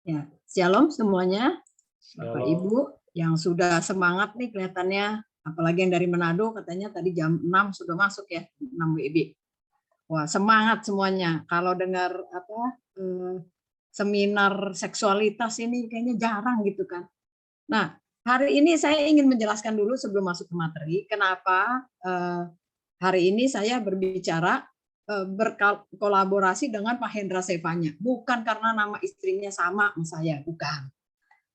Ya, shalom semuanya, Bapak Shalom. Ibu yang sudah semangat nih kelihatannya, apalagi yang dari Manado katanya tadi jam 6 sudah masuk ya, 6 WIB. Wah, semangat semuanya. Kalau dengar seminar seksualitas ini kayaknya jarang gitu kan. Nah, hari ini saya ingin menjelaskan dulu sebelum masuk ke materi, kenapa hari ini saya berbicara berkolaborasi dengan Pak Hendra Sevanya. Bukan karena nama istrinya sama saya, bukan.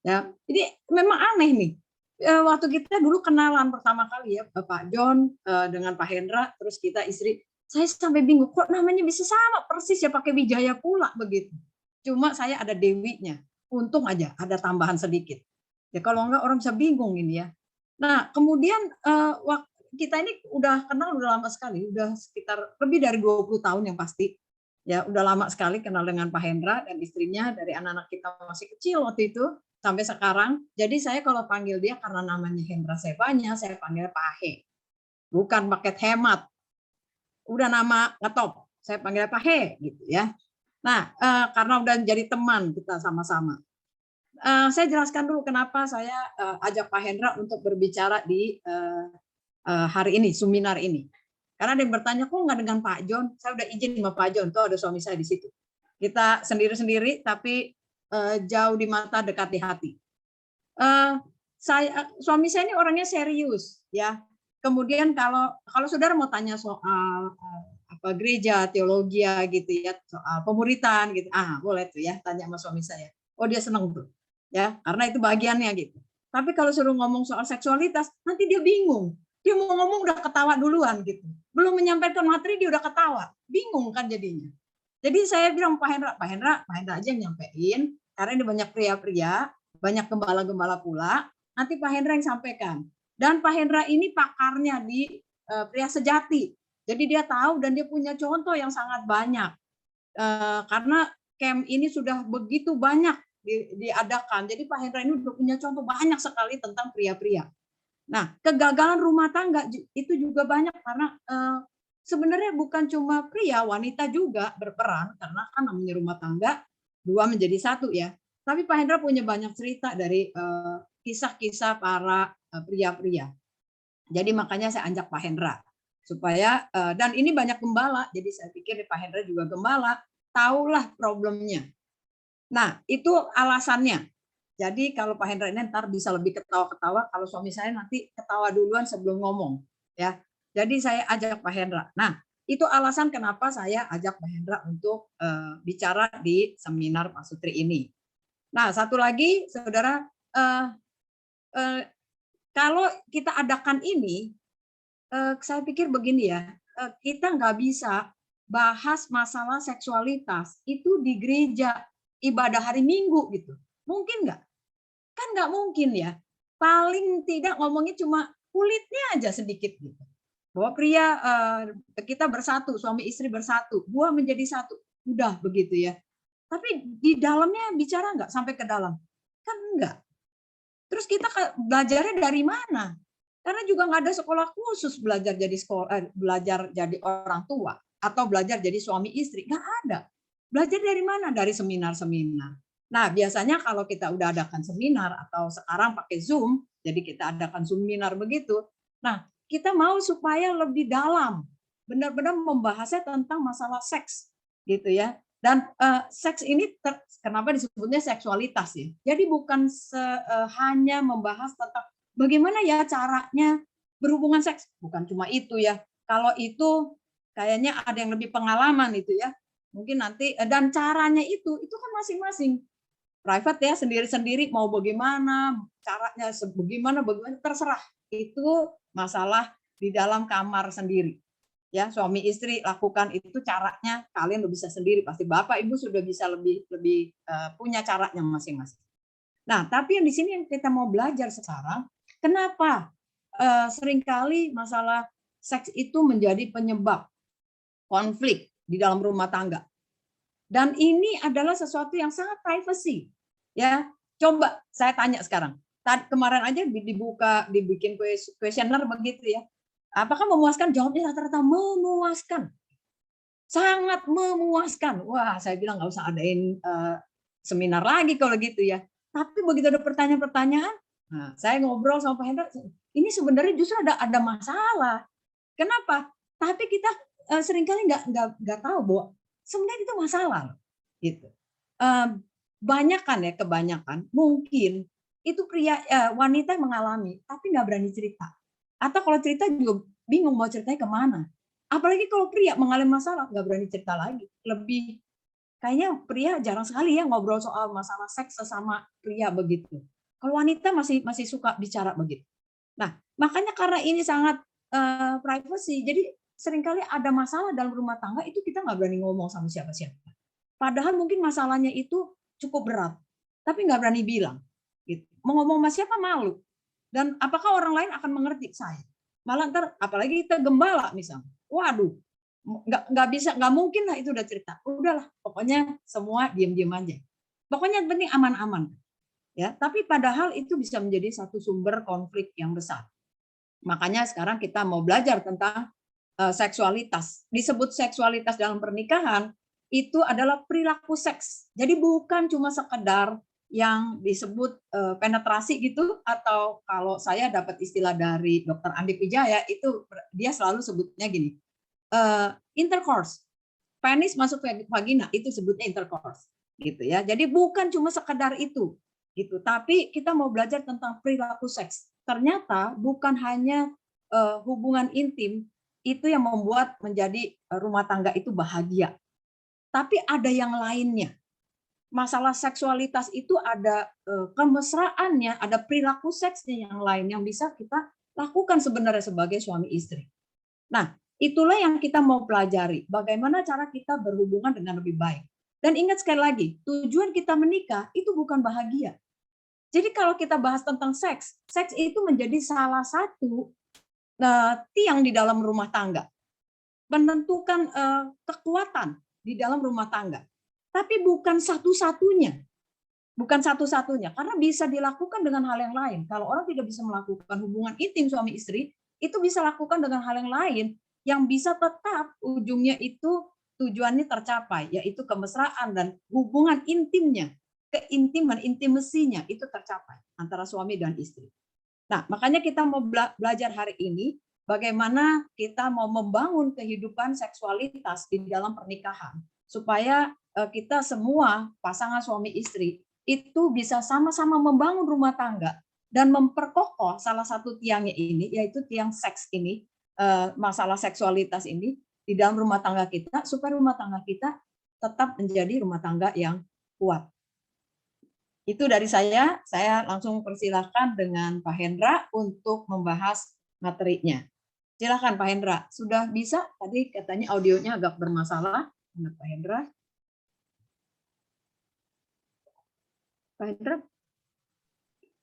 Ya, jadi memang aneh nih. Waktu kita dulu kenalan pertama kali ya, Pak John dengan Pak Hendra, terus kita istri, saya sampai bingung kok namanya bisa sama persis ya pakai Wijaya pula begitu. Cuma saya ada Dewinya, untung aja ada tambahan sedikit. Ya kalau enggak orang bisa bingung ini ya. Nah kemudian kita ini udah kenal udah lama sekali, udah sekitar lebih dari 20 tahun yang pasti. Ya udah lama sekali kenal dengan Pak Hendra dan istrinya dari anak-anak kita masih kecil waktu itu sampai sekarang. Jadi saya kalau panggil dia karena namanya Hendra Sevanya, saya panggil Pak He. Bukan paket hemat. Udah nama ngetop, saya panggil Pak He gitu ya. Nah, karena udah jadi teman kita sama-sama. Saya jelaskan dulu kenapa saya ajak Pak Hendra untuk berbicara di hari ini, seminar ini. Karena ada yang bertanya, kok nggak dengan Pak John? Saya udah izin sama Pak John, tuh ada suami saya di situ. Kita sendiri-sendiri, tapi jauh di mata, dekat di hati. Suami saya ini orangnya serius, ya. Kemudian kalau saudara mau tanya soal apa gereja, teologi gitu ya, soal pemuritan gitu, boleh tuh ya, tanya sama suami saya. Oh dia seneng tuh, ya, karena itu bagiannya gitu. Tapi kalau suruh ngomong soal seksualitas, nanti dia bingung. Dia mau ngomong udah ketawa duluan gitu. Belum menyampaikan materi dia udah ketawa, bingung kan jadinya. Jadi saya bilang Pak Hendra aja yang nyampein, karena ini banyak pria-pria, banyak gembala-gembala pula, nanti Pak Hendra yang sampaikan. Dan Pak Hendra ini pakarnya di pria sejati. Jadi dia tahu dan dia punya contoh yang sangat banyak. Karena camp ini sudah begitu banyak diadakan. Jadi Pak Hendra ini sudah punya contoh banyak sekali tentang pria-pria. Nah, kegagalan rumah tangga itu juga banyak karena sebenarnya bukan cuma pria, wanita juga berperan karena kan namanya rumah tangga dua menjadi satu ya. Tapi Pak Hendra punya banyak cerita dari kisah-kisah para pria-pria. Jadi makanya saya ajak Pak Hendra supaya dan ini banyak gembala, jadi saya pikir Pak Hendra juga gembala, tahulah problemnya. Nah, itu alasannya. Jadi kalau Pak Hendra ini ntar bisa lebih ketawa-ketawa, kalau suami saya nanti ketawa duluan sebelum ngomong, ya. Jadi saya ajak Pak Hendra. Nah, itu alasan kenapa saya ajak Pak Hendra untuk bicara di seminar Pak Sutri ini. Nah, satu lagi, saudara, kalau kita adakan ini, saya pikir begini ya, kita nggak bisa bahas masalah seksualitas itu di gereja ibadah hari Minggu gitu. Mungkin nggak? Kan nggak mungkin ya. Paling tidak ngomongnya cuma kulitnya aja sedikit gitu. Bahwa pria kita bersatu, suami istri bersatu, dua menjadi satu. Udah begitu ya. Tapi di dalamnya bicara nggak sampai ke dalam? Kan enggak. Terus kita belajarnya dari mana? Karena juga nggak ada sekolah khusus belajar jadi orang tua atau belajar jadi suami istri, nggak ada. Belajar dari mana? Dari seminar-seminar. Nah, biasanya kalau kita udah adakan seminar atau sekarang pakai Zoom, jadi kita adakan seminar begitu. Nah, kita mau supaya lebih dalam, benar-benar membahasnya tentang masalah seks, gitu ya. Dan seks ini kenapa disebutnya seksualitas ya? Jadi bukan hanya membahas tentang bagaimana ya caranya berhubungan seks, bukan cuma itu ya. Kalau itu kayaknya ada yang lebih pengalaman itu ya. Mungkin nanti dan caranya itu kan masing-masing. Private ya sendiri-sendiri mau bagaimana, caranya bagaimana terserah. Itu masalah di dalam kamar sendiri. Ya, suami istri lakukan itu caranya kalian bisa sendiri, pasti Bapak Ibu sudah bisa lebih punya caranya masing-masing. Nah, tapi yang di sini yang kita mau belajar sekarang, kenapa seringkali masalah seks itu menjadi penyebab konflik di dalam rumah tangga. Dan ini adalah sesuatu yang sangat privacy. Ya, coba saya tanya sekarang. Kemarin aja dibikin kuesioner begitu ya. Apakah memuaskan? Jawabnya rata-rata memuaskan. Sangat memuaskan. Wah, saya bilang nggak usah adain seminar lagi kalau gitu ya. Tapi begitu ada pertanyaan-pertanyaan, nah, saya ngobrol sama Pak Hendra, ini sebenarnya justru ada masalah. Kenapa? Tapi kita seringkali nggak tahu bahwa sebenarnya itu masalah, gitu. Kebanyakan mungkin itu wanita yang mengalami, tapi nggak berani cerita. Atau kalau cerita juga bingung mau ceritanya kemana. Apalagi kalau pria mengalami masalah, nggak berani cerita lagi. Kayaknya pria jarang sekali ya ngobrol soal masalah seks sesama pria begitu. Kalau wanita masih suka bicara begitu. Nah, makanya karena ini sangat privacy, jadi seringkali ada masalah dalam rumah tangga itu kita nggak berani ngomong sama siapa-siapa. Padahal mungkin masalahnya itu cukup berat, tapi nggak berani bilang. Gitu. Mau ngomong sama siapa malu. Dan apakah orang lain akan mengerti saya? Malah ntar, apalagi kita gembala misalnya. Waduh, nggak mungkin lah itu udah cerita. Udahlah, pokoknya semua diam-diam aja. Pokoknya yang penting aman-aman. Ya, tapi padahal itu bisa menjadi satu sumber konflik yang besar. Makanya sekarang kita mau belajar tentang seksualitas. Disebut seksualitas dalam pernikahan itu adalah perilaku seks. Jadi bukan cuma sekedar yang disebut penetrasi gitu, atau kalau saya dapat istilah dari Dr. Andi Wijaya itu dia selalu sebutnya gini, intercourse, penis masuk vagina itu sebutnya intercourse, gitu ya. Jadi bukan cuma sekedar itu, gitu. Tapi kita mau belajar tentang perilaku seks. Ternyata bukan hanya hubungan intim itu yang membuat menjadi rumah tangga itu bahagia, tapi ada yang lainnya. Masalah seksualitas itu ada kemesraannya, ada perilaku seksnya yang lain yang bisa kita lakukan sebenarnya sebagai suami istri. Nah, itulah yang kita mau pelajari, bagaimana cara kita berhubungan dengan lebih baik. Dan ingat sekali lagi, tujuan kita menikah itu bukan bahagia. Jadi kalau kita bahas tentang seks, seks itu menjadi salah satu tiang di dalam rumah tangga, menentukan kekuatan di dalam rumah tangga. Tapi bukan satu-satunya. Bukan satu-satunya, karena bisa dilakukan dengan hal yang lain. Kalau orang tidak bisa melakukan hubungan intim suami istri, itu bisa lakukan dengan hal yang lain yang bisa tetap ujungnya itu tujuannya tercapai, yaitu kemesraan dan hubungan intimnya, keintiman, intimasinya itu tercapai antara suami dan istri. Nah, makanya kita mau belajar hari ini bagaimana kita mau membangun kehidupan seksualitas di dalam pernikahan supaya kita semua pasangan suami istri itu bisa sama-sama membangun rumah tangga dan memperkokoh salah satu tiangnya ini, yaitu tiang seks ini, masalah seksualitas ini di dalam rumah tangga kita, supaya rumah tangga kita tetap menjadi rumah tangga yang kuat. Itu dari saya langsung persilahkan dengan Pak Hendra untuk membahas materinya. Silakan Pak Hendra, sudah bisa? Tadi katanya audionya agak bermasalah. Pak Hendra. Pak Hendra?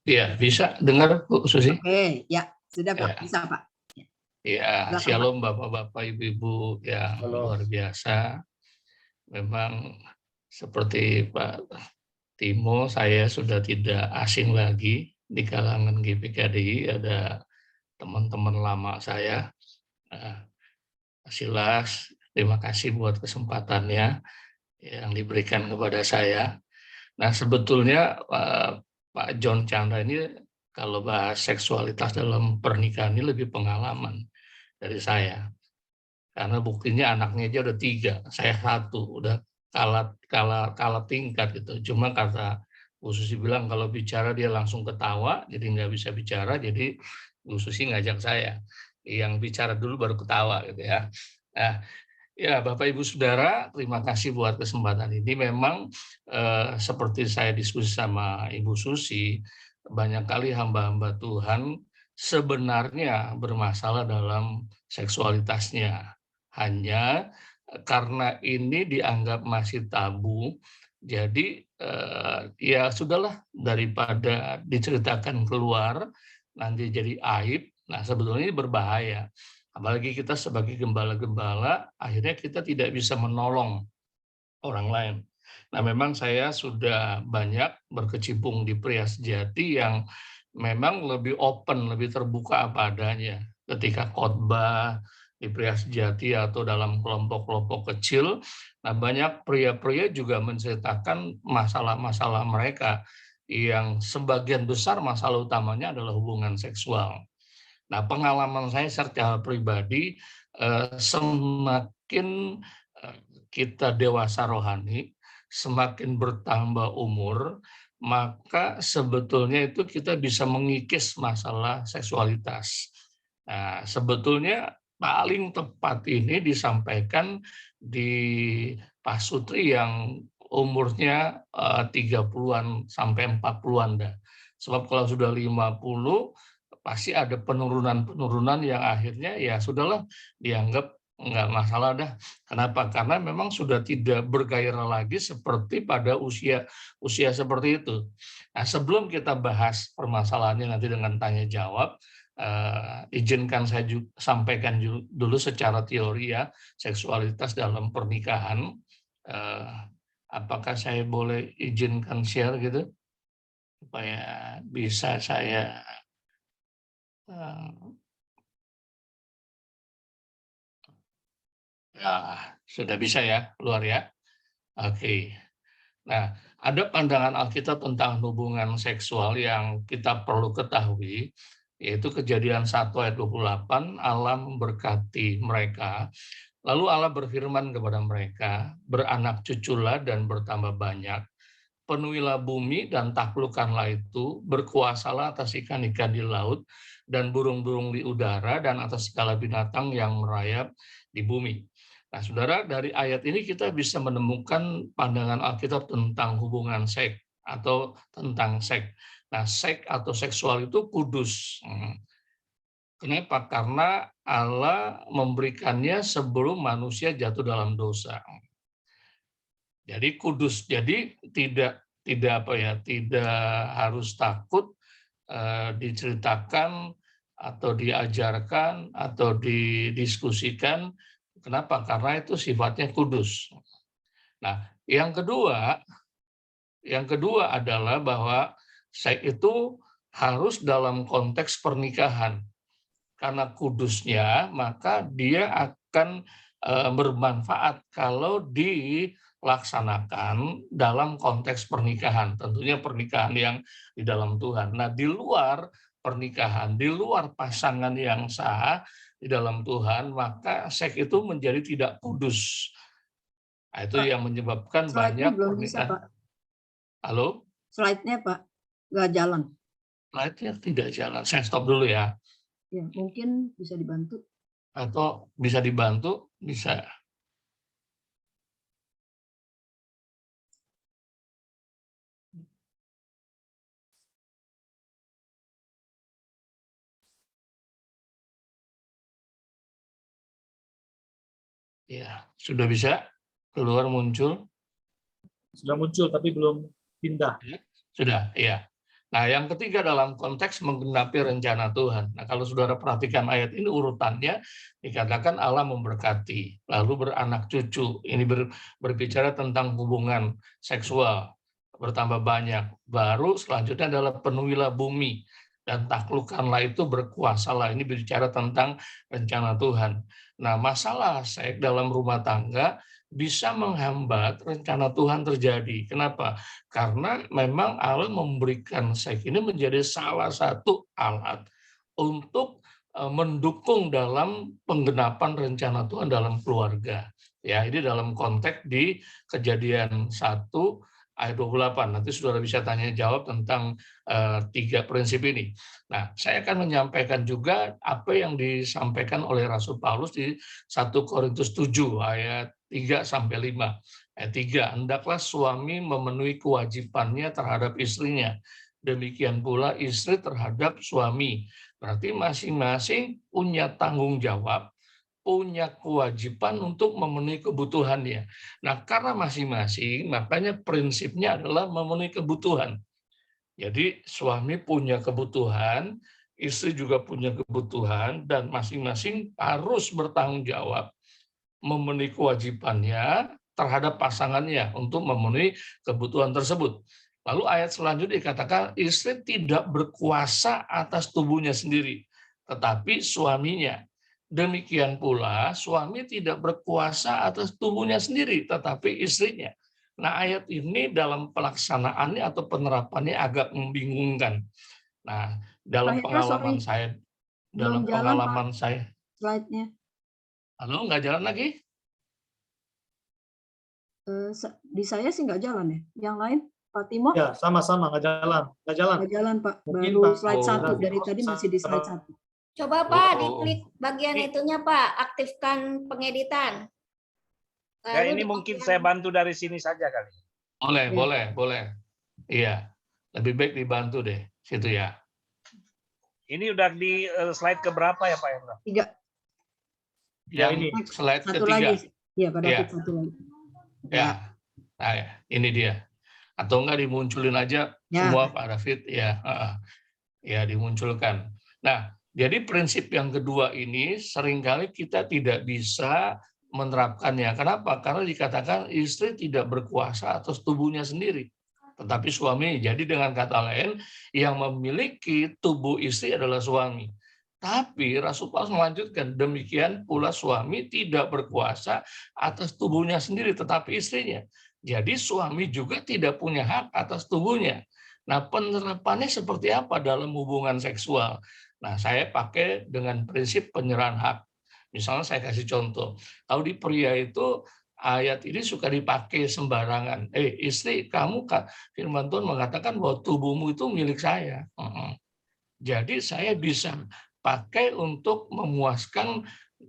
Iya, bisa dengar Bu Susi? Oke, ya sudah Pak, bisa Pak. Ya, shalom Bapak-Bapak, Ibu-Ibu yang luar biasa. Memang seperti Pak Timo, saya sudah tidak asing lagi di kalangan GPKDI, ada teman-teman lama saya. Silas, terima kasih buat kesempatannya yang diberikan kepada saya. Nah, sebetulnya Pak John Chandra ini kalau bahas seksualitas dalam pernikahan ini lebih pengalaman dari saya. Karena buktinya anaknya aja udah 3, saya 1, udah kalah tingkat gitu. Cuma kata Bu Susi bilang kalau bicara dia langsung ketawa, jadi nggak bisa bicara, jadi Bu Susi ngajak saya. Yang bicara dulu baru ketawa gitu ya. Nah, ya, Bapak Ibu Saudara, terima kasih buat kesempatan ini. Memang seperti saya diskusi sama Ibu Susi, banyak kali hamba-hamba Tuhan sebenarnya bermasalah dalam seksualitasnya. Hanya karena ini dianggap masih tabu, jadi ya sudahlah, daripada diceritakan keluar, nanti jadi aib. Nah, sebetulnya ini berbahaya. Apalagi kita sebagai gembala-gembala, akhirnya kita tidak bisa menolong orang lain. Nah, memang saya sudah banyak berkecimpung di pria sejati yang memang lebih open, lebih terbuka apa adanya. Ketika khotbah, di pria sejati atau dalam kelompok-kelompok kecil. Nah, banyak pria-pria juga menceritakan masalah-masalah mereka yang sebagian besar masalah utamanya adalah hubungan seksual. Nah, pengalaman saya secara pribadi, semakin kita dewasa rohani, semakin bertambah umur, maka sebetulnya itu kita bisa mengikis masalah seksualitas. Nah, sebetulnya paling tepat ini disampaikan di Pak Sutri yang umurnya 30-an sampai 40-an dah. Sebab kalau sudah 50 pasti ada penurunan-penurunan yang akhirnya ya sudahlah dianggap nggak masalah dah. Kenapa? Karena memang sudah tidak bergairah lagi seperti pada usia seperti itu. Nah, sebelum kita bahas permasalahannya nanti dengan tanya jawab, izinkan saya sampaikan dulu secara teori ya seksualitas dalam pernikahan. Apakah saya boleh izinkan share gitu supaya bisa saya ya, sudah bisa ya, keluar ya. Oke. Nah, ada pandangan Alkitab tentang hubungan seksual yang kita perlu ketahui, yaitu Kejadian 1 ayat 28, Allah memberkati mereka, lalu Allah berfirman kepada mereka, beranak cuculah dan bertambah banyak, penuhilah bumi dan taklukkanlah itu, berkuasalah atas ikan-ikan di laut dan burung-burung di udara dan atas segala binatang yang merayap di bumi. Nah, saudara, dari ayat ini kita bisa menemukan pandangan Alkitab tentang hubungan seks atau tentang seks. Nah, seks atau seksual itu kudus. Kenapa? Karena Allah memberikannya sebelum manusia jatuh dalam dosa. Jadi kudus. Jadi tidak harus takut diceritakan atau diajarkan atau didiskusikan. Kenapa? Karena itu sifatnya kudus. Nah, yang kedua adalah bahwa seks itu harus dalam konteks pernikahan. Karena kudusnya, maka dia akan bermanfaat kalau dilaksanakan dalam konteks pernikahan. Tentunya pernikahan yang di dalam Tuhan. Nah, di luar pernikahan, di luar pasangan yang sah di dalam Tuhan, maka seks itu menjadi tidak kudus. Nah, itu Pak, yang menyebabkan slide-nya banyak belum bisa, pernikahan. Pak. Halo? Slide-nya, Pak, nggak jalan. Slide-nya tidak jalan. Saya stop dulu ya. Ya, mungkin bisa dibantu. Atau bisa dibantu, bisa. Ya, sudah bisa keluar muncul. Sudah muncul tapi belum pindah. Sudah, iya. Nah, yang ketiga dalam konteks menggenapi rencana Tuhan. Nah, kalau saudara perhatikan ayat ini urutannya, dikatakan Allah memberkati, lalu beranak cucu. Ini berbicara tentang hubungan seksual, bertambah banyak. Baru selanjutnya adalah penuhilah bumi, dan taklukkanlah itu, berkuasalah. Ini berbicara tentang rencana Tuhan. Nah, masalah seks dalam rumah tangga bisa menghambat rencana Tuhan terjadi. Kenapa? Karena memang Allah memberikan seks ini menjadi salah satu alat untuk mendukung dalam penggenapan rencana Tuhan dalam keluarga. Ya, ini dalam konteks di Kejadian 1 ayat 28. Nanti saudara bisa tanya jawab tentang tiga prinsip ini. Nah, saya akan menyampaikan juga apa yang disampaikan oleh Rasul Paulus di 1 Korintus 7 ayat 3 sampai 5. Ayat 3, hendaklah suami memenuhi kewajibannya terhadap istrinya. Demikian pula istri terhadap suami. Berarti masing-masing punya tanggung jawab, punya kewajiban untuk memenuhi kebutuhannya. Nah, karena masing-masing, makanya prinsipnya adalah memenuhi kebutuhan. Jadi suami punya kebutuhan, istri juga punya kebutuhan, dan masing-masing harus bertanggung jawab memenuhi kewajibannya terhadap pasangannya untuk memenuhi kebutuhan tersebut. Lalu ayat selanjutnya dikatakan istri tidak berkuasa atas tubuhnya sendiri, tetapi suaminya. demikian pula suami tidak berkuasa atas tubuhnya sendiri, tetapi istrinya. Nah, ayat ini dalam pelaksanaannya atau penerapannya agak membingungkan. Nah, dalam Kayaknya sorry, belum jalan Pak pengalaman saya, slide-nya. halo, nggak jalan lagi? Di saya sih nggak jalan ya. Yang lain, Pak Timo? Ya, sama-sama nggak jalan, nggak jalan. Nggak jalan Pak. Mungkin Baru Pak slide 1 Oh. dari tadi masih di slide 1. Coba Pak, Oh. diklik bagian itunya Pak, aktifkan pengeditan. Ya, Lalu ini di mungkin bagian- saya bantu dari sini saja kali. Boleh, Ya. boleh. Iya, lebih baik dibantu deh, situ ya. Ini udah di slide keberapa ya Pak Hendra? 3. Ya, Yang ini. slide Satu ketiga. lagi. Ya, Pak David, Iya. satu lagi. Ya, nah, ya, ini dia. Atau enggak dimunculin aja Ya. semua Pak David, ya, ya dimunculkan. Nah, jadi prinsip yang kedua ini seringkali kita tidak bisa menerapkannya. Kenapa? Karena dikatakan istri tidak berkuasa atas tubuhnya sendiri, tetapi suami. Jadi dengan kata lain, yang memiliki tubuh istri adalah suami. Tapi Rasul Paulus melanjutkan, demikian pula suami tidak berkuasa atas tubuhnya sendiri, tetapi istrinya. Jadi suami juga tidak punya hak atas tubuhnya. Nah, penerapannya seperti apa dalam hubungan seksual? Nah, saya pakai dengan prinsip penyerahan hak. Misalnya saya kasih contoh, kalau di pria itu ayat ini suka dipakai sembarangan. Istri, kamu, firman Tuhan mengatakan bahwa tubuhmu itu milik saya. Jadi saya bisa pakai untuk memuaskan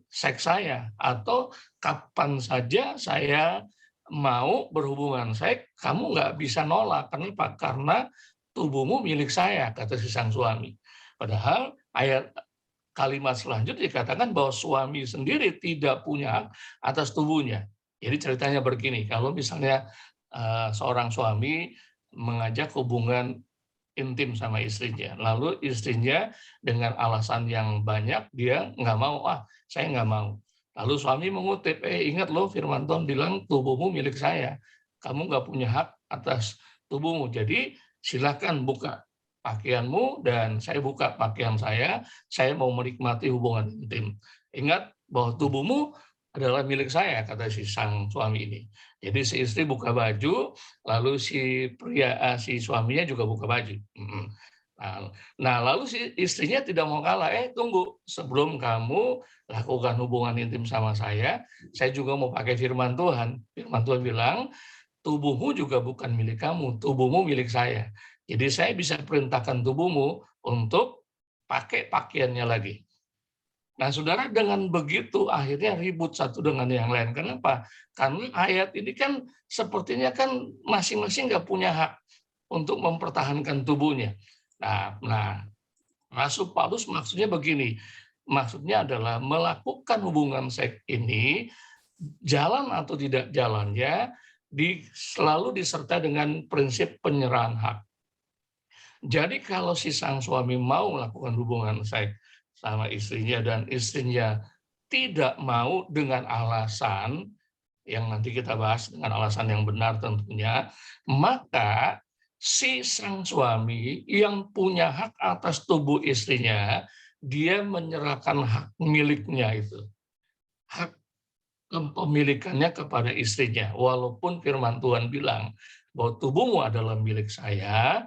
seks saya, atau kapan saja saya mau berhubungan seks, kamu nggak bisa nolak. Kenapa? Karena tubuhmu milik saya, kata si sang suami. Padahal ayat kalimat selanjutnya dikatakan bahwa suami sendiri tidak punya hak atas tubuhnya. Jadi ceritanya begini, kalau misalnya seorang suami mengajak hubungan intim sama istrinya, lalu istrinya dengan alasan yang banyak dia nggak mau, saya nggak mau. Lalu suami mengutip, ingat loh firman Tuhan bilang tubuhmu milik saya, kamu nggak punya hak atas tubuhmu, jadi silakan buka pakaianmu dan saya buka pakaian saya mau menikmati hubungan intim. Ingat bahwa tubuhmu adalah milik saya, kata si sang suami ini. Jadi si istri buka baju, lalu si suaminya juga buka baju. Nah, lalu si istrinya tidak mau kalah. Tunggu, sebelum kamu lakukan hubungan intim sama saya juga mau pakai firman Tuhan. Firman Tuhan bilang, tubuhmu juga bukan milik kamu, tubuhmu milik saya. Jadi saya bisa perintahkan tubuhmu untuk pakai pakaiannya lagi. Nah, saudara, dengan begitu akhirnya ribut satu dengan yang lain. Kenapa? Karena ayat ini kan sepertinya kan masing-masing nggak punya hak untuk mempertahankan tubuhnya. Nah, Rasul Paulus maksudnya begini, maksudnya adalah melakukan hubungan seks ini, jalan atau tidak jalannya, selalu disertai dengan prinsip penyerahan hak. Jadi kalau si sang suami mau melakukan hubungan seks sama istrinya dan istrinya tidak mau dengan alasan yang nanti kita bahas dengan alasan yang benar tentunya, maka si sang suami yang punya hak atas tubuh istrinya, dia menyerahkan hak miliknya itu, hak kepemilikannya kepada istrinya. Walaupun firman Tuhan bilang bahwa tubuhmu adalah milik saya,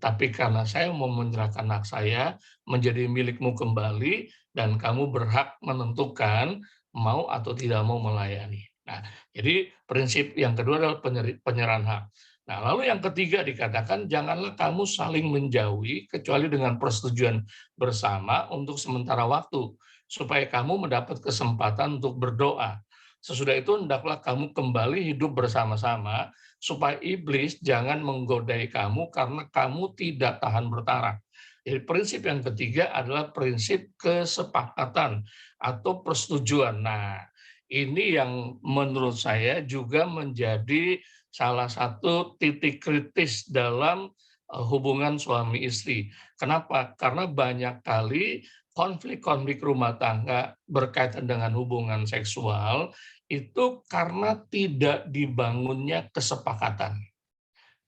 tapi karena saya mau menyerahkan hak saya menjadi milikmu kembali dan kamu berhak menentukan mau atau tidak mau melayani. Nah, jadi prinsip yang kedua adalah penyerahan hak. Nah, lalu yang ketiga dikatakan janganlah kamu saling menjauhi kecuali dengan persetujuan bersama untuk sementara waktu supaya kamu mendapat kesempatan untuk berdoa. Sesudah itu hendaklah kamu kembali hidup bersama-sama supaya iblis jangan menggodai kamu karena kamu tidak tahan bertaraf. Jadi prinsip yang ketiga adalah prinsip kesepakatan atau persetujuan. Nah, ini yang menurut saya juga menjadi salah satu titik kritis dalam hubungan suami istri. Kenapa? Karena banyak kali konflik-konflik rumah tangga berkaitan dengan hubungan seksual itu karena tidak dibangunnya kesepakatan,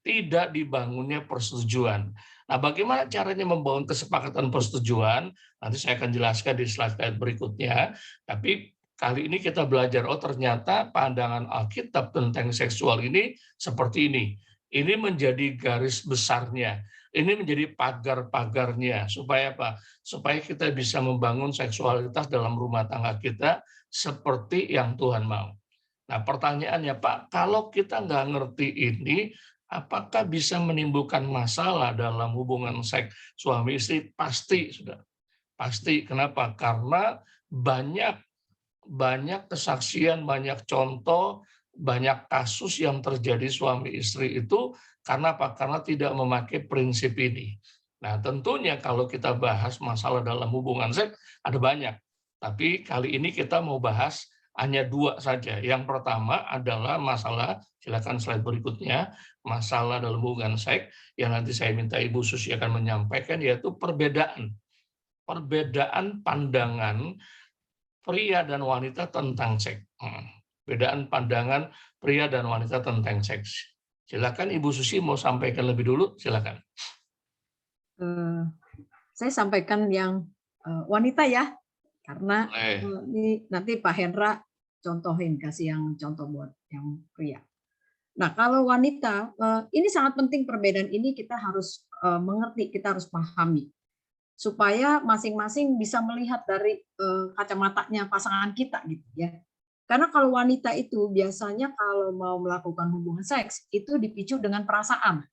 tidak dibangunnya persetujuan. Nah, bagaimana caranya membangun kesepakatan persetujuan? Nanti saya akan jelaskan di slide berikutnya. Tapi kali ini kita belajar, oh ternyata pandangan Alkitab tentang seksual ini seperti ini. Ini menjadi garis besarnya. Ini menjadi pagar-pagarnya. Supaya apa? Supaya kita bisa membangun seksualitas dalam rumah tangga kita seperti yang Tuhan mau. Nah, pertanyaannya, Pak, kalau kita nggak ngerti ini, apakah bisa menimbulkan masalah dalam hubungan seks suami istri? Pasti, sudah. Pasti. Kenapa? Karena banyak kesaksian, banyak contoh, banyak kasus yang terjadi suami istri itu karena apa? Karena tidak memakai prinsip ini. Nah, tentunya kalau kita bahas masalah dalam hubungan seks, ada banyak. Tapi kali ini kita mau bahas hanya 2 saja. Yang pertama adalah masalah, silakan slide berikutnya, masalah dalam hubungan seks yang nanti saya minta Ibu Susi akan menyampaikan, yaitu perbedaan pandangan pria dan wanita tentang seks. Perbedaan pandangan pria dan wanita tentang seks. Silakan Ibu Susi mau sampaikan lebih dulu, silakan. Saya sampaikan yang wanita ya, karena ini nanti Pak Hendra contohin, kasih yang contoh buat yang pria. Nah, kalau wanita, ini sangat penting perbedaan ini kita harus mengerti, kita harus pahami. Supaya masing-masing bisa melihat dari kacamatanya pasangan kita gitu ya. Karena kalau wanita itu biasanya kalau mau melakukan hubungan seks itu dipicu dengan perasaan.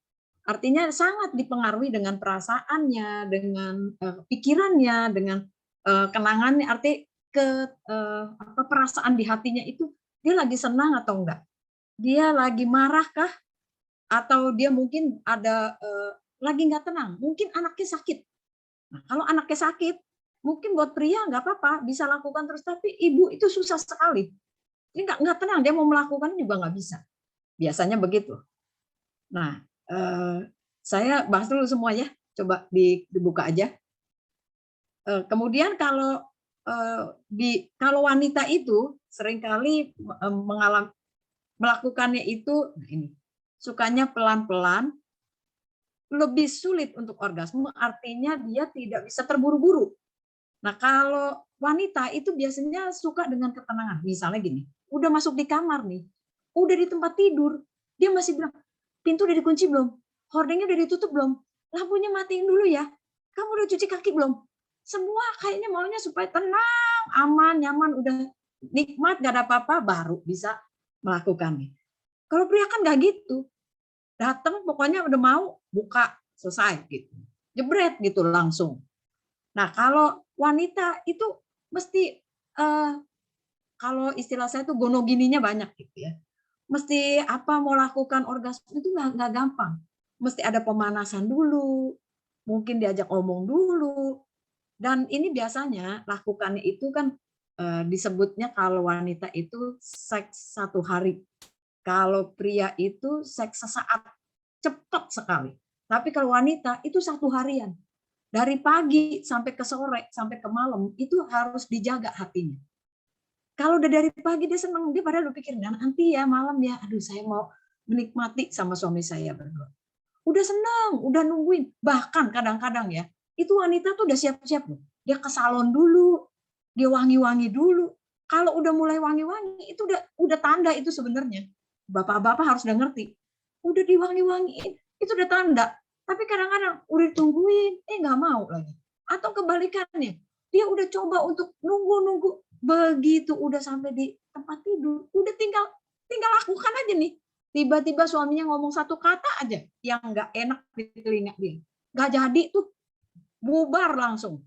Artinya sangat dipengaruhi dengan perasaannya, dengan pikirannya, dengan kenangannya. Arti perasaan di hatinya itu dia lagi senang atau enggak? Dia lagi marah kah? Atau dia mungkin ada lagi nggak tenang? Mungkin anaknya sakit. Nah, kalau anaknya sakit, mungkin buat pria nggak apa-apa, bisa lakukan terus. Tapi ibu itu susah sekali. Ini nggak tenang, dia mau melakukan juga nggak bisa. Biasanya begitu. Nah, saya bahas dulu semua ya. Coba dibuka aja. Kemudian kalau wanita itu seringkali melakukannya itu, nah ini, sukanya pelan-pelan, lebih sulit untuk orgasme, artinya dia tidak bisa terburu-buru. Nah, kalau wanita itu biasanya suka dengan ketenangan. Misalnya gini, udah masuk di kamar nih, udah di tempat tidur, dia masih bilang, pintu udah dikunci belum? Hordengnya udah ditutup belum? Lampunya matiin dulu ya. Kamu udah cuci kaki belum? Semua kayaknya maunya supaya tenang, aman, nyaman, udah nikmat, gak ada apa-apa, baru bisa melakukannya. Kalau pria kan gak gitu. Datang pokoknya udah mau buka, selesai gitu. Jebret gitu langsung. Nah, kalau wanita itu mesti kalau istilah saya itu gonogininya banyak gitu ya. Mesti mau lakukan orgasme itu nggak gampang. Mesti ada pemanasan dulu, mungkin diajak omong dulu. Dan ini biasanya lakukannya itu kan disebutnya kalau wanita itu seks 1 hari. Kalau pria itu seks sesaat, cepat sekali. Tapi kalau wanita itu 1 harian. Dari pagi sampai ke sore, sampai ke malam, itu harus dijaga hatinya. Kalau udah dari pagi dia senang, dia padahal pikir, nanti ya malam ya, aduh saya mau menikmati sama suami saya berdua. Udah senang, udah nungguin. Bahkan kadang-kadang ya, itu wanita tuh udah siap-siap loh. Dia ke salon dulu, dia wangi-wangi dulu. Kalau udah mulai wangi-wangi, itu udah tanda itu sebenarnya. Bapak-bapak harus udah ngerti. Udah diwangi-wangiin, itu udah tanda. Tapi kadang-kadang udah ditungguin, nggak mau lagi. Atau kebalikannya, dia udah coba untuk nunggu-nunggu. Begitu udah sampai di tempat tidur, udah tinggal lakukan aja nih. Tiba-tiba suaminya ngomong 1 kata aja yang nggak enak di telinga dia. Nggak jadi tuh, bubar langsung.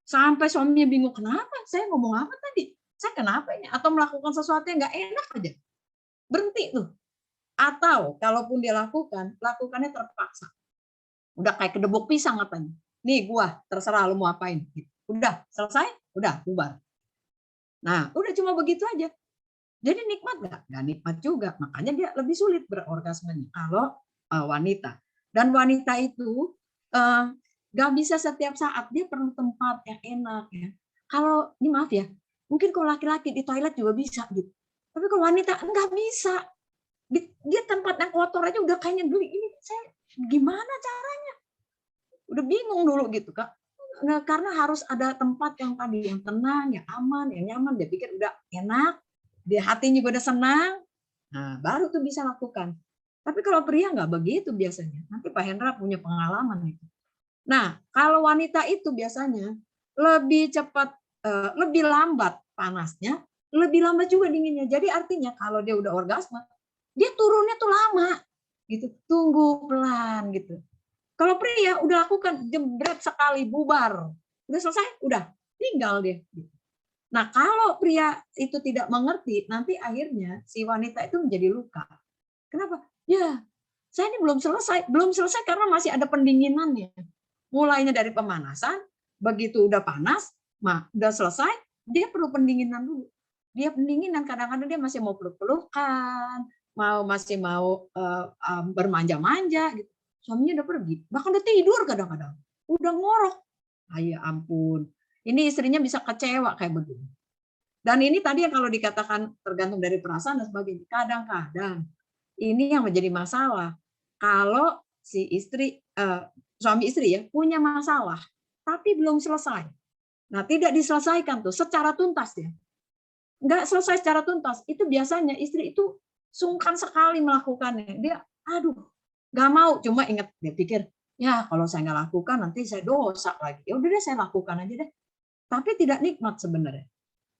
Sampai suaminya bingung, kenapa? Saya ngomong apa tadi? Saya kenapa ini? Atau melakukan sesuatu yang nggak enak aja. Berhenti tuh. Atau kalaupun dia lakukannya terpaksa. Udah kayak kedebuk pisang katanya. Nih gua, terserah lu mau apain. Udah, selesai? Udah, bubar. Nah, udah cuma begitu aja. Jadi nikmat nggak? Nggak nikmat juga. Makanya dia lebih sulit berorgasmenya kalau wanita. Dan wanita itu nggak bisa setiap saat. Dia perlu tempat yang enak. Ya. Kalau, ini maaf ya, mungkin kalau laki-laki di toilet juga bisa gitu. Tapi kalau wanita nggak bisa. Dia tempat yang kotor aja udah kayaknya geli. Ini saya gimana caranya? Udah bingung dulu gitu, Kak. Nah, karena harus ada tempat yang tadi yang tenang, yang aman, yang nyaman. Dia pikir udah enak, dia hatinya juga udah senang. Nah, baru tuh bisa lakukan. Tapi kalau pria nggak begitu biasanya. Nanti Pak Hendra punya pengalaman itu. Nah, kalau wanita itu biasanya lebih cepat, lebih lambat panasnya, lebih lambat juga dinginnya. Jadi artinya kalau dia udah orgasme, dia turunnya tuh lama, gitu. Tunggu pelan gitu. Kalau pria udah lakukan jebret sekali bubar, udah selesai, udah tinggal dia. Nah, kalau pria itu tidak mengerti, nanti akhirnya si wanita itu menjadi luka. Kenapa? Ya, saya ini belum selesai karena masih ada pendinginannya. Mulainya dari pemanasan, begitu udah panas, udah selesai, dia perlu pendinginan dulu. Dia pendinginan, kadang-kadang dia masih mau peluk-pelukan, masih mau bermanja-manja gitu. Suaminya udah pergi, bahkan udah tidur kadang-kadang, udah ngorok. Ya ampun, ini istrinya bisa kecewa kayak begini. Dan ini tadi yang kalau dikatakan tergantung dari perasaan dan sebagainya. Kadang-kadang ini yang menjadi masalah. Kalau si istri, suami istri ya punya masalah, tapi belum selesai. Nah, tidak diselesaikan tuh secara tuntas ya. Nggak selesai secara tuntas. Itu biasanya istri itu sungkan sekali melakukannya. Dia, aduh, nggak mau. Cuma ingat, dia pikir, ya kalau saya nggak lakukan nanti saya dosa lagi. Ya udah deh, saya lakukan aja deh. Tapi tidak nikmat sebenarnya.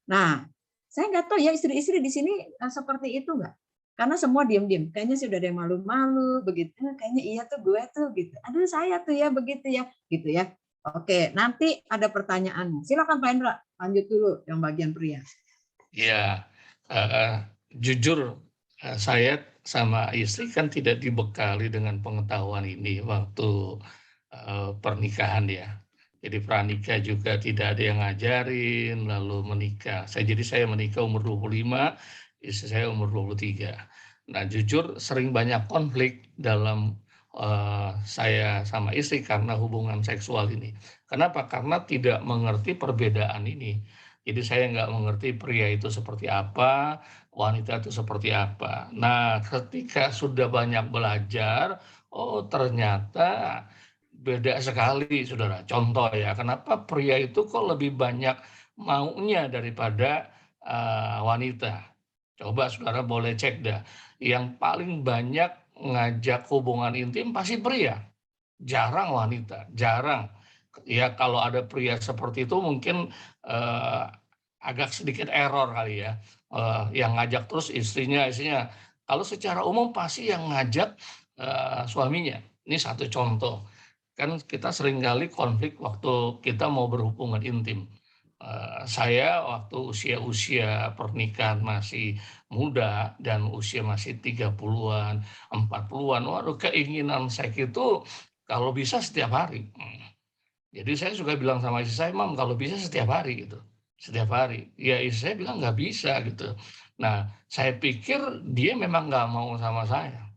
Nah, saya nggak tahu ya istri-istri di sini seperti itu nggak? Karena semua diam-diam. Kayaknya sih udah ada yang malu-malu begitu. Kayaknya iya tuh gue tuh gitu. Aduh saya tuh ya begitu ya, gitu ya. Oke, nanti ada pertanyaan. Silakan Pak Hendra, lanjut dulu yang bagian pria. Ya, jujur saya sama istri kan tidak dibekali dengan pengetahuan ini waktu pernikahan ya. Jadi pranikah juga tidak ada yang ngajarin, lalu menikah. Jadi saya menikah umur 25, istri saya umur 23. Nah, jujur sering banyak konflik dalam saya sama istri karena hubungan seksual ini. Kenapa? Karena tidak mengerti perbedaan ini. Jadi saya nggak mengerti pria itu seperti apa, wanita itu seperti apa. Nah, ketika sudah banyak belajar, oh ternyata beda sekali, saudara. Contoh ya, kenapa pria itu kok lebih banyak maunya daripada wanita? Coba saudara boleh cek dah. Yang paling banyak ngajak hubungan intim pasti pria, jarang wanita, jarang. Ya kalau ada pria seperti itu mungkin agak sedikit error kali ya. Yang ngajak terus istrinya. Kalau secara umum pasti yang ngajak suaminya. Ini satu contoh. Kan kita seringkali konflik waktu kita mau berhubungan intim. Saya waktu usia pernikahan masih muda dan usia masih 30-an, 40-an, waduh keinginan seks itu kalau bisa setiap hari. Jadi saya juga bilang sama istri saya, "Mam, kalau bisa setiap hari," gitu. Setiap hari. Ya istri saya bilang nggak bisa gitu. Nah, saya pikir dia memang nggak mau sama saya.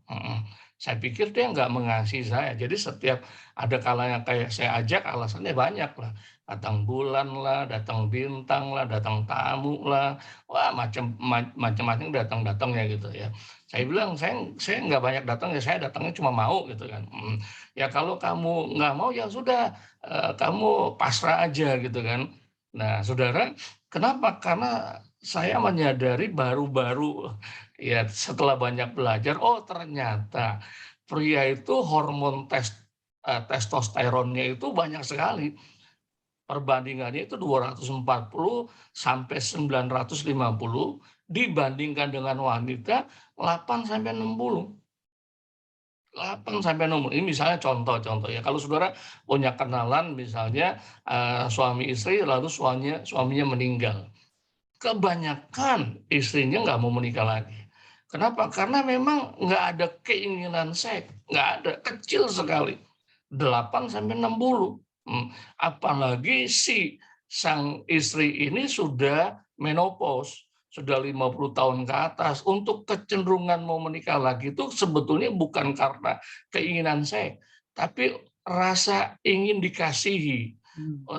Saya pikir dia nggak mengasihi saya. Jadi setiap ada kalanya kayak saya ajak alasannya banyak lah. Datang bulan lah, datang bintang lah, datang tamu lah. Wah, macam-macam datang ya gitu ya. Saya bilang, saya nggak banyak datang ya, saya datangnya cuma mau gitu kan. Ya kalau kamu nggak mau ya sudah, kamu pasrah aja gitu kan. Nah, saudara, kenapa? Karena saya menyadari baru-baru ya setelah banyak belajar, oh ternyata pria itu hormon testosteronnya itu banyak sekali. Perbandingannya itu 240 sampai 950 dibandingkan dengan wanita 8 sampai 60. 8 sampai 60. Ini misalnya contoh ya. Kalau saudara punya kenalan misalnya suami istri lalu suaminya meninggal. Kebanyakan istrinya nggak mau menikah lagi. Kenapa? Karena memang nggak ada keinginan seks, nggak ada, kecil sekali. 8 sampai 60. Apalagi si sang istri ini sudah menopause, sudah 50 tahun ke atas. Untuk kecenderungan mau menikah lagi itu sebetulnya bukan karena keinginan seks, tapi rasa ingin dikasihi.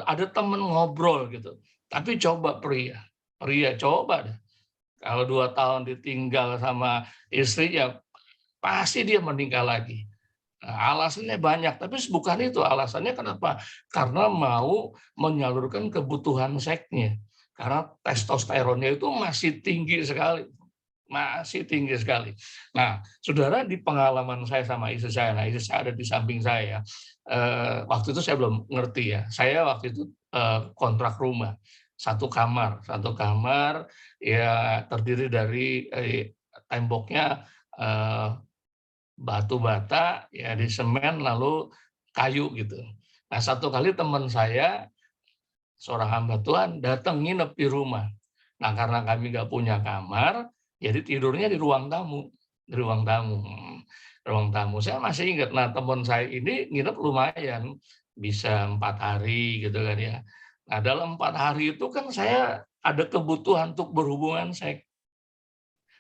Ada teman ngobrol gitu. Tapi coba pria coba deh. Kalau 2 tahun ditinggal sama istrinya, pasti dia menikah lagi. Nah, alasannya banyak, tapi bukan itu alasannya kenapa? Karena mau menyalurkan kebutuhan seksnya. Karena testosteronnya itu masih tinggi sekali. Masih tinggi sekali. Nah, saudara, di pengalaman saya sama istri saya, nah istri saya ada di samping saya. Waktu itu saya belum ngerti ya. Saya waktu itu kontrak rumah, satu kamar ya terdiri dari temboknya batu bata ya di semen lalu kayu gitu. Nah, satu kali teman saya seorang hamba Tuhan datang nginep di rumah. Nah, karena kami nggak punya kamar, jadi tidurnya di ruang tamu, di ruang tamu. Ruang tamu. Saya masih ingat. Nah, teman saya ini nginep lumayan, bisa 4 hari gitu kan ya. Nah, dalam 4 hari itu kan saya ada kebutuhan untuk berhubungan seks.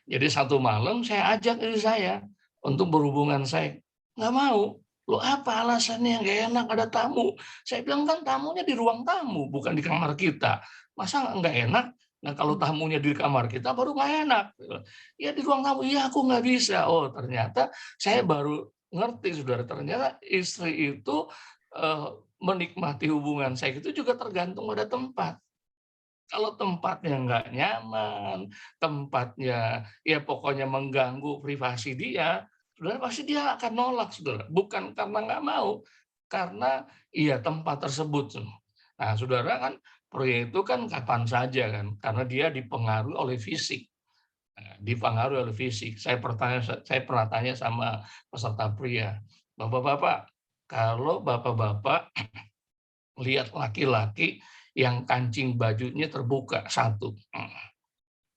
Jadi satu malam saya ajak istri saya untuk berhubungan seks. Nggak mau. Loh, apa alasannya? Nggak enak ada tamu. Saya bilang kan tamunya di ruang tamu, bukan di kamar kita. Masa nggak enak? Nah, kalau tamunya di kamar kita baru nggak enak. Ya di ruang tamu, iya aku nggak bisa. Oh, ternyata saya baru ngerti, saudara. Ternyata istri itu menikmati hubungan seks itu juga tergantung pada tempat. Kalau tempatnya nggak nyaman, tempatnya ya pokoknya mengganggu privasi dia, saudara pasti dia akan nolak, saudara. Bukan karena nggak mau, karena iya tempat tersebut. Nah, saudara kan pria itu kan kapan saja kan, karena dia dipengaruhi oleh fisik. Nah, dipengaruhi oleh fisik. Saya pernah tanya sama peserta pria, bapak-bapak, kalau bapak-bapak lihat laki-laki yang kancing bajunya terbuka satu,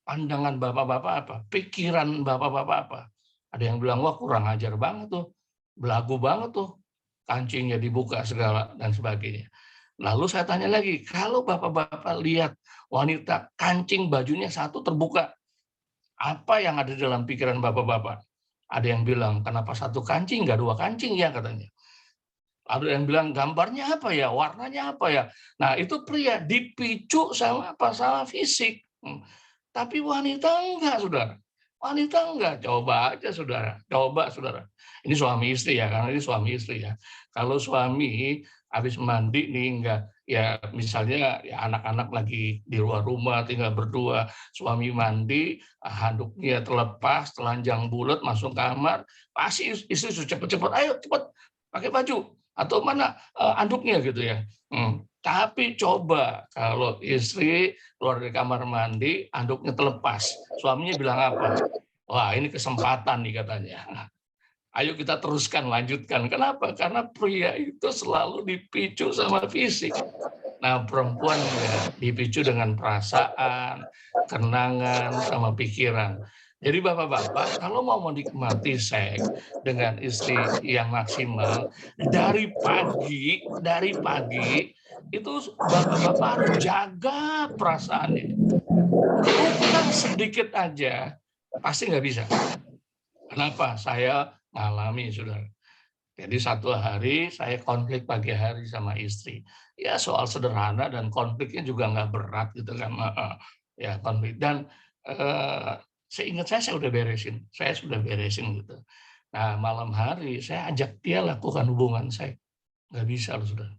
pandangan bapak-bapak apa? Pikiran bapak-bapak apa? Ada yang bilang, wah kurang ajar banget tuh, belagu banget tuh, kancingnya dibuka segala dan sebagainya. Lalu saya tanya lagi, kalau bapak-bapak lihat wanita kancing bajunya satu terbuka, apa yang ada dalam pikiran bapak-bapak? Ada yang bilang, kenapa satu kancing, nggak dua kancing ya katanya. Ada yang bilang gambarnya apa ya, warnanya apa ya. Nah, itu pria dipicu sama masalah fisik. Tapi wanita enggak, saudara. Wanita enggak. Coba aja, saudara. Coba, saudara. Ini suami istri ya, karena ini suami istri ya. Kalau suami habis mandi nih enggak, ya misalnya ya anak-anak lagi di luar rumah tinggal berdua, suami mandi, handuknya terlepas, telanjang bulat masuk kamar, pasti istri sudah cepet-cepet, ayo cepet pakai baju atau mana anduknya gitu ya. Tapi coba kalau istri keluar dari kamar mandi, anduknya terlepas, suaminya bilang apa? Wah, ini kesempatan nih katanya. Ayo kita teruskan, lanjutkan. Kenapa? Karena pria itu selalu dipicu sama fisik. Nah, perempuan juga dipicu dengan perasaan, kenangan, sama pikiran. Jadi bapak-bapak, kalau mau menikmati seks dengan istri yang maksimal, dari pagi itu bapak-bapak harus jaga perasaannya. Kurang sedikit aja, pasti nggak bisa. Kenapa? Saya mengalami, saudara. Jadi satu hari saya konflik pagi hari sama istri. Ya soal sederhana dan konfliknya juga nggak berat gitu kan. Ya konflik dan seingat saya sudah beresin. Saya sudah beresin gitu. Nah malam hari saya ajak dia lakukan hubungan seks. Nggak bisa loh saudara.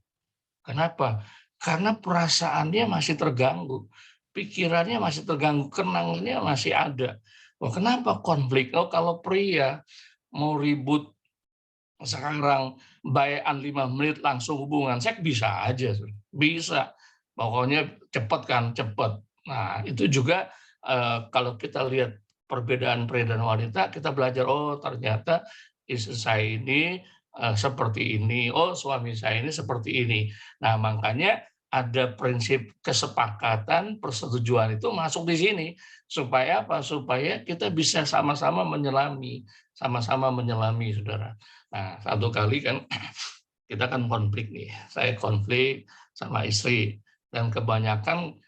Kenapa? Karena perasaannya masih terganggu. Pikirannya masih terganggu. Kenangannya masih ada. Oh, kenapa konflik? Oh kalau pria mau ribut sekarang bayan 5 menit langsung hubungan seks bisa aja, bisa. Pokoknya cepet kan, cepet. Nah, itu juga kalau kita lihat perbedaan pria dan wanita, kita belajar, oh ternyata istri saya ini seperti ini, oh suami saya ini seperti ini. Nah, makanya ada prinsip kesepakatan, persetujuan itu masuk di sini. Supaya apa? Supaya kita bisa sama-sama menyelami, saudara. Nah, satu kali kan kita kan konflik nih. Saya konflik sama istri dan kebanyakan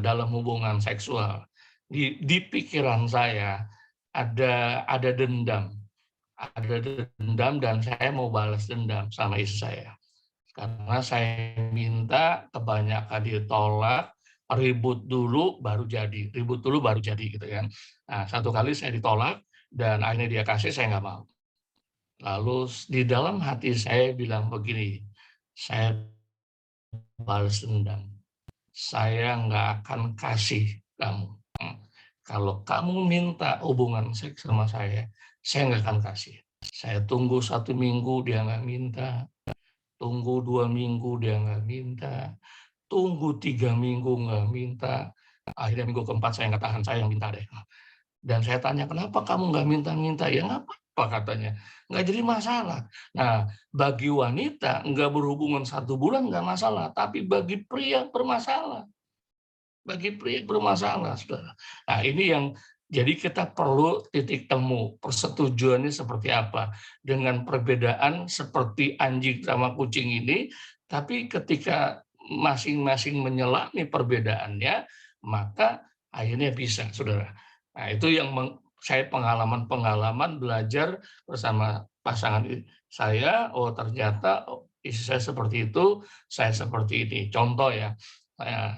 dalam hubungan seksual di pikiran saya ada dendam. Ada dendam dan saya mau balas dendam sama istri saya. Karena saya minta kebanyakan ditolak, ribut dulu baru jadi gitu kan. Nah, satu kali saya ditolak dan akhirnya dia kasih, saya nggak mau. Lalu di dalam hati saya bilang begini, saya balas dendam. Saya nggak akan kasih kamu. Kalau kamu minta hubungan seks sama saya nggak akan kasih. Saya tunggu 1 minggu, dia nggak minta. Tunggu 2 minggu, dia nggak minta. Tunggu 3 minggu, nggak minta. Akhirnya minggu keempat saya nggak tahan, saya yang minta deh. Dan saya tanya, kenapa kamu nggak minta-minta? Ya nggak apa-apa katanya, nggak jadi masalah. Nah, bagi wanita nggak berhubungan 1 bulan nggak masalah, tapi bagi pria bermasalah. Bagi pria bermasalah, saudara. Nah, ini yang jadi kita perlu titik temu, persetujuannya seperti apa. Dengan perbedaan seperti anjing sama kucing ini, tapi ketika masing-masing menyelami perbedaannya, maka akhirnya bisa, saudara. Nah, itu yang saya pengalaman-pengalaman belajar bersama pasangan saya, oh ternyata istri saya seperti itu, saya seperti ini. Contoh ya,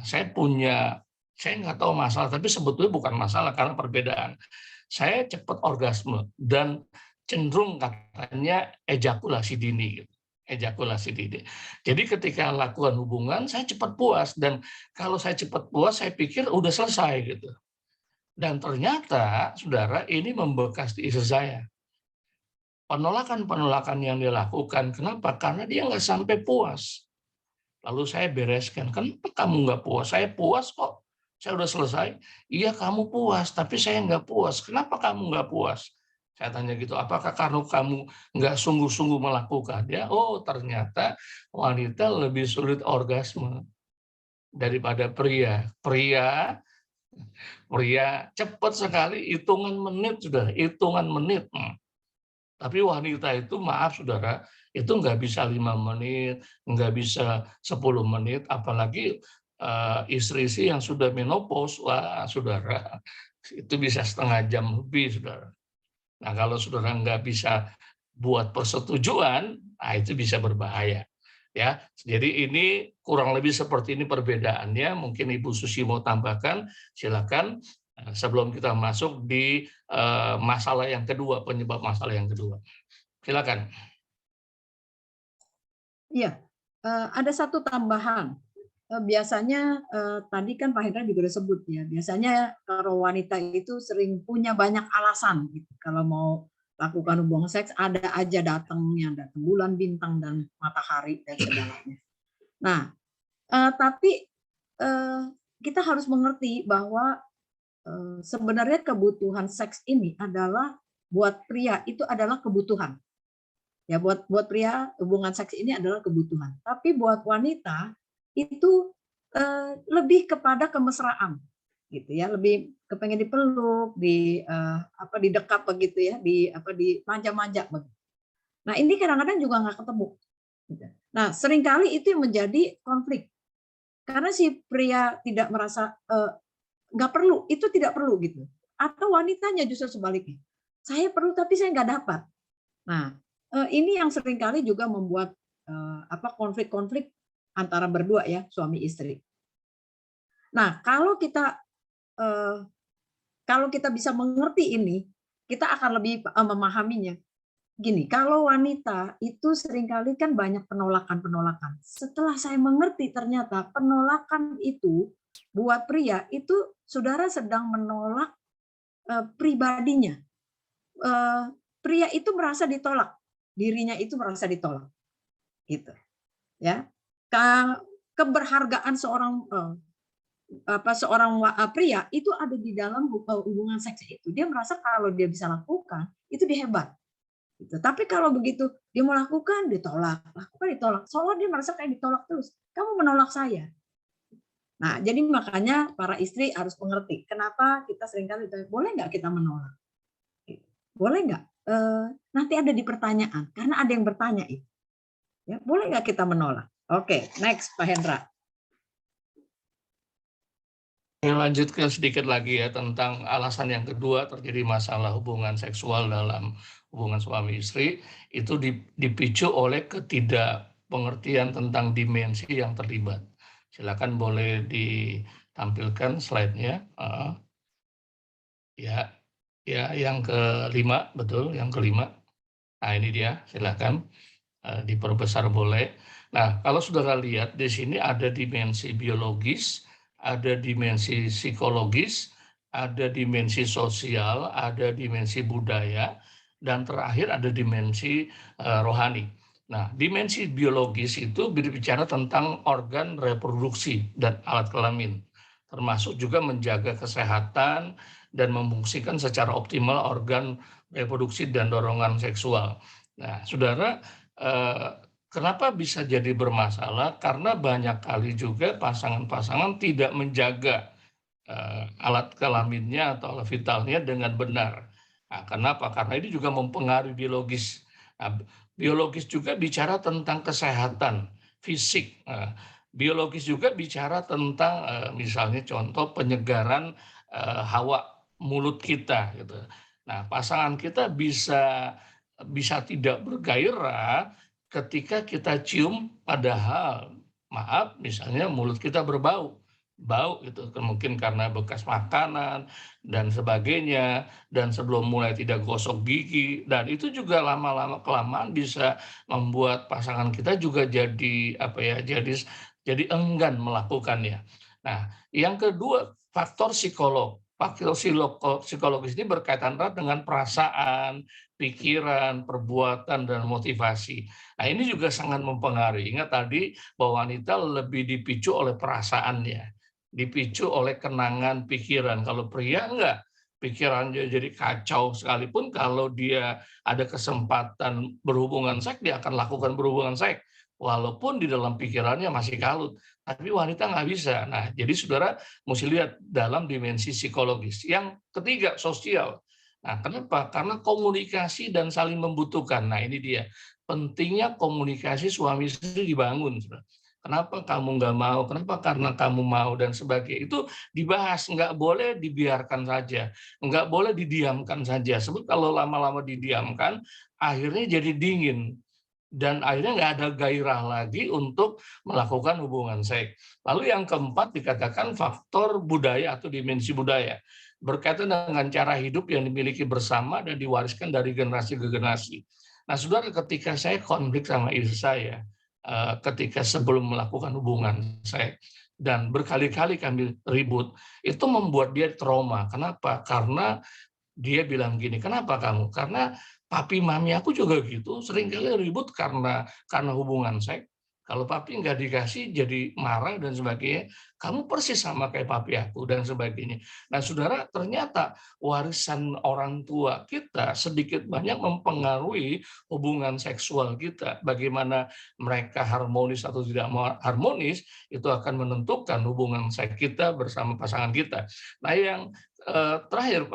saya nggak tahu masalah, tapi sebetulnya bukan masalah karena perbedaan. Saya cepat orgasme dan cenderung katanya ejakulasi dini. Gitu. Ejakulasi dini. Jadi ketika lakukan hubungan, saya cepat puas. Dan kalau saya cepat puas, saya pikir udah selesai. Gitu. Dan ternyata, saudara, ini membekas di istri saya. Penolakan-penolakan yang dilakukan, kenapa? Karena dia nggak sampai puas. Lalu saya bereskan, kenapa kamu nggak puas? Saya puas kok, saya udah selesai. Iya kamu puas, tapi saya nggak puas. Kenapa kamu nggak puas? Saya tanya gitu, apakah karena kamu nggak sungguh-sungguh melakukan? Ya, oh ternyata wanita lebih sulit orgasme daripada pria. Pria cepat sekali, hitungan menit sudah, hitungan menit. Tapi wanita itu, maaf saudara, itu nggak bisa 5 menit, nggak bisa 10 menit, apalagi istri-istri yang sudah menopause, wah saudara, itu bisa setengah jam lebih, saudara. Nah kalau saudara nggak bisa buat persetujuan, nah itu bisa berbahaya. Ya, jadi ini kurang lebih seperti ini perbedaannya. Mungkin Ibu Susi mau tambahkan, silakan. Sebelum kita masuk di masalah yang kedua, penyebab masalah yang kedua. Silakan. Iya, ada satu tambahan. Biasanya tadi kan Pak Hendra juga udah sebut ya, biasanya kalau wanita itu sering punya banyak alasan gitu. Kalau mau lakukan hubungan seks ada aja datang bulan, bintang dan matahari dan segalanya. Nah, tapi kita harus mengerti bahwa sebenarnya kebutuhan seks ini adalah buat pria itu adalah kebutuhan. Ya, buat pria hubungan seks ini adalah kebutuhan. Tapi buat wanita itu lebih kepada kemesraan, gitu ya, lebih kepengen dipeluk, didekat begitu ya, dimanja-manja begitu. Nah ini kadang-kadang juga nggak ketemu. Gitu. Nah seringkali itu yang menjadi konflik karena si pria tidak merasa nggak perlu, itu tidak perlu gitu. Atau wanitanya justru sebaliknya, saya perlu tapi saya nggak dapat. Nah ini yang seringkali juga membuat konflik-konflik antara berdua ya, suami istri. Nah, kalau kita bisa mengerti ini, kita akan lebih memahaminya. Gini, kalau wanita itu seringkali kan banyak penolakan-penolakan. Setelah saya mengerti ternyata penolakan itu buat pria itu saudara sedang menolak pribadinya. Pria itu merasa ditolak, dirinya itu merasa ditolak, gitu. Ya, keberhargaan seorang pria itu ada di dalam hubungan seks itu. Dia merasa kalau dia bisa lakukan itu dia hebat. Gitu. Tapi kalau begitu dia mau lakukan ditolak, soalnya dia merasa kayak ditolak terus. Kamu menolak saya. Nah, jadi makanya para istri harus mengerti kenapa kita seringkali boleh nggak kita menolak? Boleh nggak? Nanti ada di pertanyaan karena ada yang bertanya itu. Ya, boleh nggak kita menolak? Oke, next Pak Hendra. Saya lanjutkan sedikit lagi ya tentang alasan yang kedua terjadi masalah hubungan seksual dalam hubungan suami istri itu dipicu oleh ketidakpengertian tentang dimensi yang terlibat. Silakan boleh ditampilkan slide-nya. Ya, yang kelima, betul, yang kelima. Nah, ini dia, silakan diperbesar boleh. Nah, kalau saudara lihat di sini ada dimensi biologis, ada dimensi psikologis, ada dimensi sosial, ada dimensi budaya, dan terakhir ada dimensi rohani. Nah, dimensi biologis itu berbicara tentang organ reproduksi dan alat kelamin, termasuk juga menjaga kesehatan dan memfungsikan secara optimal organ reproduksi dan dorongan seksual. Nah, saudara, kenapa bisa jadi bermasalah? Karena banyak kali juga pasangan-pasangan tidak menjaga alat kelaminnya atau alat vitalnya dengan benar. Nah, kenapa? Karena ini juga mempengaruhi biologis. Nah, biologis juga bicara tentang kesehatan fisik. Nah, biologis juga bicara tentang misalnya contoh penyegaran hawa mulut kita gitu. Nah, pasangan kita bisa tidak bergairah ketika kita cium, padahal maaf misalnya mulut kita bau itu mungkin karena bekas makanan dan sebagainya, dan sebelum mulai tidak gosok gigi, dan itu juga lama-lama kelamaan bisa membuat pasangan kita juga jadi jadi enggan melakukannya. Nah, yang kedua, faktor psikolog. Faktor psikologis ini berkaitan erat dengan perasaan, pikiran, perbuatan, dan motivasi. Nah, ini juga sangat mempengaruhi. Ingat tadi bahwa wanita lebih dipicu oleh perasaannya, dipicu oleh kenangan pikiran. Kalau pria enggak, pikirannya jadi kacau, sekalipun kalau dia ada kesempatan berhubungan seks, dia akan lakukan berhubungan seks, walaupun di dalam pikirannya masih kalut. Tapi wanita nggak bisa. Nah, jadi saudara mesti lihat dalam dimensi psikologis. Yang ketiga, sosial. Nah, kenapa? Karena komunikasi dan saling membutuhkan. Nah, ini dia. Pentingnya komunikasi suami istri dibangun. Kenapa kamu nggak mau? Kenapa? Karena kamu mau, dan sebagainya. Itu dibahas, nggak boleh dibiarkan saja. Nggak boleh didiamkan saja. Sebab kalau lama-lama didiamkan, akhirnya jadi dingin. Dan akhirnya nggak ada gairah lagi untuk melakukan hubungan seks. Lalu yang keempat dikatakan faktor budaya atau dimensi budaya, berkaitan dengan cara hidup yang dimiliki bersama dan diwariskan dari generasi ke generasi. Nah, saudara, ketika saya konflik sama istri saya, ketika sebelum melakukan hubungan seks, dan berkali-kali kami ribut, itu membuat dia trauma. Kenapa? Karena dia bilang gini, kenapa kamu? Karena papi mami aku juga gitu, seringkali ribut karena hubungan seks. Kalau papi nggak dikasih jadi marah dan sebagainya. Kamu persis sama kayak papi aku dan sebagainya. Nah, saudara, ternyata warisan orang tua kita sedikit banyak mempengaruhi hubungan seksual kita. Bagaimana mereka harmonis atau tidak harmonis, itu akan menentukan hubungan seks kita bersama pasangan kita. Nah, yang terakhir,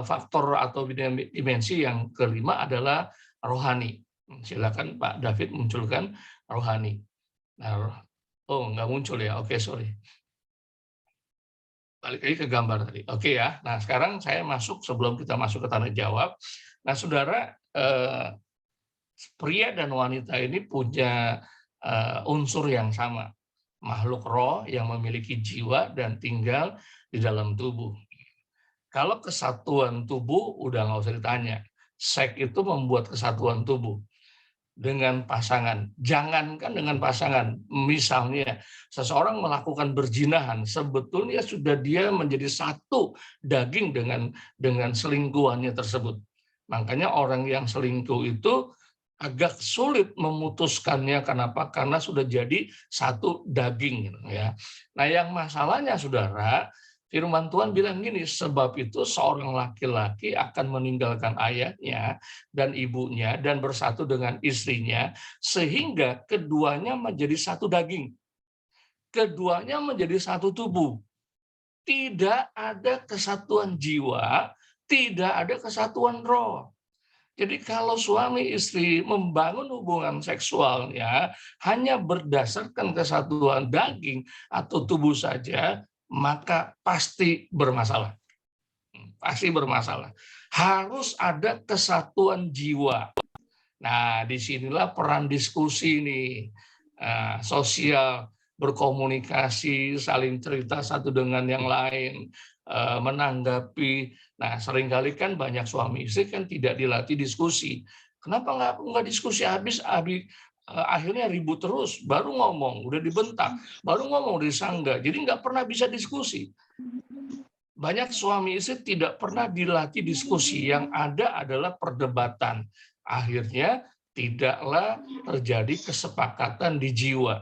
faktor atau dimensi yang kelima adalah rohani. Silakan Pak David munculkan rohani. Nah, nggak muncul ya. Oke, sorry. Balik lagi ke gambar tadi. Oke ya. Nah, sekarang saya masuk, sebelum kita masuk ke tanya jawab. Nah, saudara, pria dan wanita ini punya unsur yang sama. Makhluk roh yang memiliki jiwa dan tinggal di dalam tubuh. Kalau kesatuan tubuh, udah nggak usah ditanya. Seks itu membuat kesatuan tubuh dengan pasangan. Jangankan dengan pasangan, misalnya seseorang melakukan berzinahan, sebetulnya sudah dia menjadi satu daging dengan selingkuhannya tersebut. Makanya orang yang selingkuh itu agak sulit memutuskannya. Kenapa? Karena sudah jadi satu daging. Ya. Nah, yang masalahnya, saudara, firman Tuhan bilang gini, sebab itu seorang laki-laki akan meninggalkan ayahnya dan ibunya dan bersatu dengan istrinya, sehingga keduanya menjadi satu daging. Keduanya menjadi satu tubuh. Tidak ada kesatuan jiwa, tidak ada kesatuan roh. Jadi kalau suami istri membangun hubungan seksualnya hanya berdasarkan kesatuan daging atau tubuh saja, maka pasti bermasalah. Pasti bermasalah. Harus ada kesatuan jiwa. Nah, disinilah peran diskusi nih, sosial, berkomunikasi, saling cerita satu dengan yang lain, menanggapi. Nah, seringkali kan banyak suami istri kan tidak dilatih diskusi. Kenapa nggak diskusi akhirnya ribut terus, baru ngomong, udah dibentak, baru ngomong, udah disanggah. Jadi nggak pernah bisa diskusi. Banyak suami istri tidak pernah dilatih diskusi, yang ada adalah perdebatan. Akhirnya tidaklah terjadi kesepakatan di jiwa.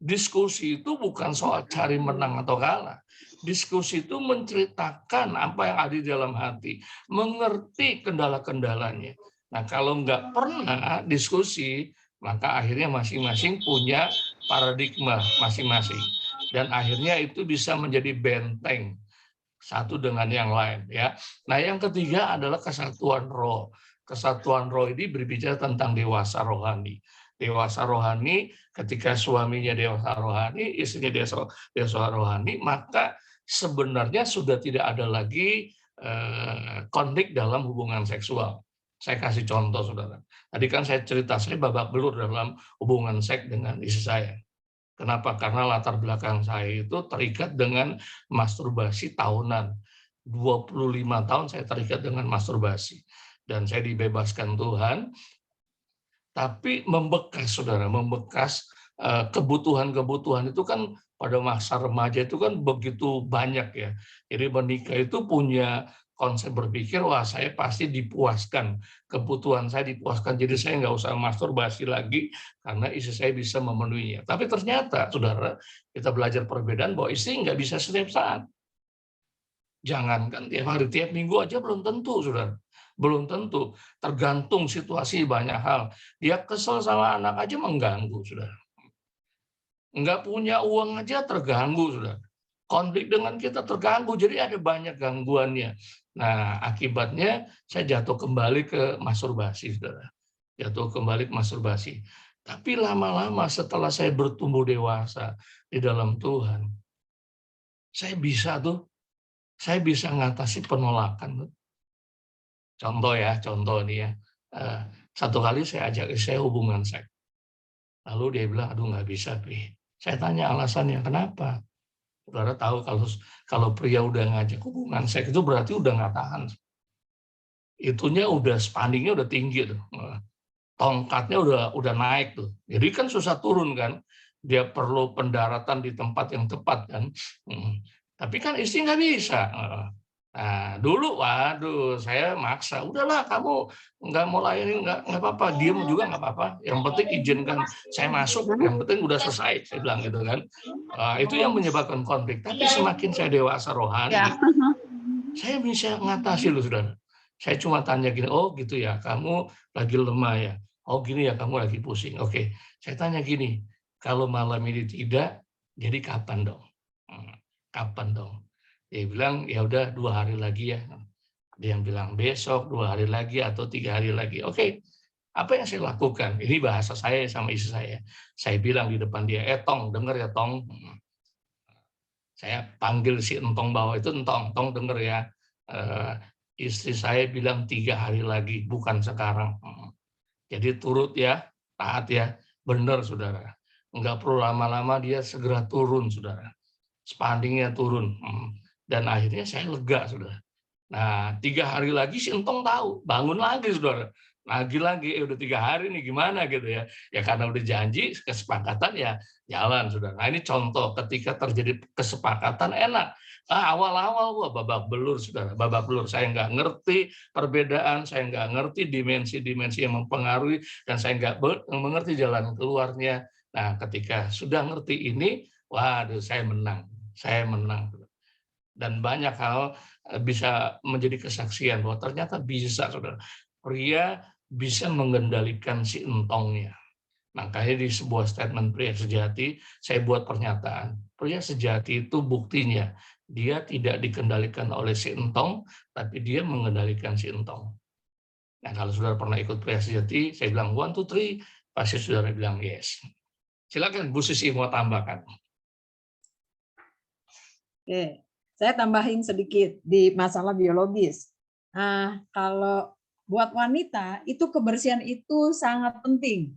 Diskusi itu bukan soal cari menang atau kalah. Diskusi itu menceritakan apa yang ada di dalam hati, mengerti kendala-kendalanya. Nah, kalau nggak pernah diskusi, maka akhirnya masing-masing punya paradigma masing-masing. Dan akhirnya itu bisa menjadi benteng satu dengan yang lain, ya. Nah, yang ketiga adalah kesatuan roh. Kesatuan roh ini berbicara tentang dewasa rohani. Dewasa rohani, ketika suaminya dewasa rohani, istrinya dewasa rohani, maka sebenarnya sudah tidak ada lagi konflik dalam hubungan seksual. Saya kasih contoh, saudara. Tadi kan saya cerita, saya babak belur dalam hubungan seks dengan istri saya. Kenapa? Karena latar belakang saya itu terikat dengan masturbasi tahunan. 25 tahun saya terikat dengan masturbasi. Dan saya dibebaskan Tuhan, tapi membekas, saudara, membekas kebutuhan-kebutuhan itu kan pada masa remaja itu kan begitu banyak ya. Jadi menikah itu punya konsep berpikir, wah saya pasti dipuaskan, kebutuhan saya dipuaskan, jadi saya nggak usah masturbasi lagi karena istri saya bisa memenuhinya. Tapi ternyata, saudara, kita belajar perbedaan bahwa istri nggak bisa setiap saat. Jangankan tiap hari, tiap minggu aja belum tentu, saudara. Belum tentu, tergantung situasi banyak hal. Dia kesel sama anak aja mengganggu, saudara. Nggak punya uang aja terganggu, saudara. Konflik dengan kita terganggu, jadi ada banyak gangguannya. Nah, akibatnya saya jatuh kembali ke masturbasi, saudara. Jatuh kembali ke masturbasi. Tapi lama-lama setelah saya bertumbuh dewasa di dalam Tuhan, saya bisa ngatasi penolakan. Contoh nih ya. Satu kali saya ajak saya hubungan seks. Lalu dia bilang, aduh nggak bisa, Pi. Saya tanya alasannya, kenapa? Saudara tahu kalau pria udah ngajak hubungan seks itu berarti udah nggak tahan. Itunya udah spandingnya udah tinggi tuh. Tongkatnya udah naik tuh. Jadi kan susah turun kan. Dia perlu pendaratan di tempat yang tepat kan. Tapi kan istri nggak bisa. Nah, dulu, waduh, saya maksa. Udahlah, kamu nggak mau layanin, nggak apa-apa. Diem juga nggak apa-apa. Yang penting izinkan saya masuk. Yang penting udah selesai, saya bilang gitu kan. Itu yang menyebabkan konflik. Tapi semakin saya dewasa rohani, saya bisa ngatasi loh, saudara. Saya cuma tanya gini, oh gitu ya, kamu lagi lemah ya. Oh gini ya, kamu lagi pusing. Oke, saya tanya gini, kalau malam ini tidak, jadi kapan dong? Kapan dong? Dia bilang, ya udah 2 hari lagi ya. Ada yang bilang besok, 2 hari lagi, atau 3 hari lagi. Oke, apa yang saya lakukan? Ini bahasa saya sama istri saya. Saya bilang di depan dia, Tong, denger ya Tong. Saya panggil si Entong bawah itu, Entong denger ya. Istri saya bilang 3 hari lagi, bukan sekarang. Jadi turut ya, taat ya. Benar, saudara. Enggak perlu lama-lama, dia segera turun, saudara. Spandingnya turun. Dan akhirnya saya lega, saudara. Nah, 3 hari lagi si Entong tahu, bangun lagi, saudara. Lagi-lagi, udah 3 hari nih gimana gitu ya. Ya karena udah janji, kesepakatan ya jalan, saudara. Nah ini contoh ketika terjadi kesepakatan enak. Awal-awal gua babak belur, saudara. Babak belur, saya nggak ngerti perbedaan, saya nggak ngerti dimensi-dimensi yang mempengaruhi, dan saya nggak mengerti jalan keluarnya. Nah ketika sudah ngerti ini, waduh saya menang. Dan banyak hal bisa menjadi kesaksian bahwa ternyata bisa, saudara. Pria bisa mengendalikan si entongnya. Makanya di sebuah statement pria sejati, saya buat pernyataan. Pria sejati itu buktinya, dia tidak dikendalikan oleh si entong, tapi dia mengendalikan si entong. Nah, kalau saudara pernah ikut pria sejati, saya bilang 1, 2, 3, pasti saudara bilang yes. Silakan Bu Sisi mau tambahkan. Oke, saya tambahin sedikit di masalah biologis. Nah, kalau buat wanita itu kebersihan itu sangat penting.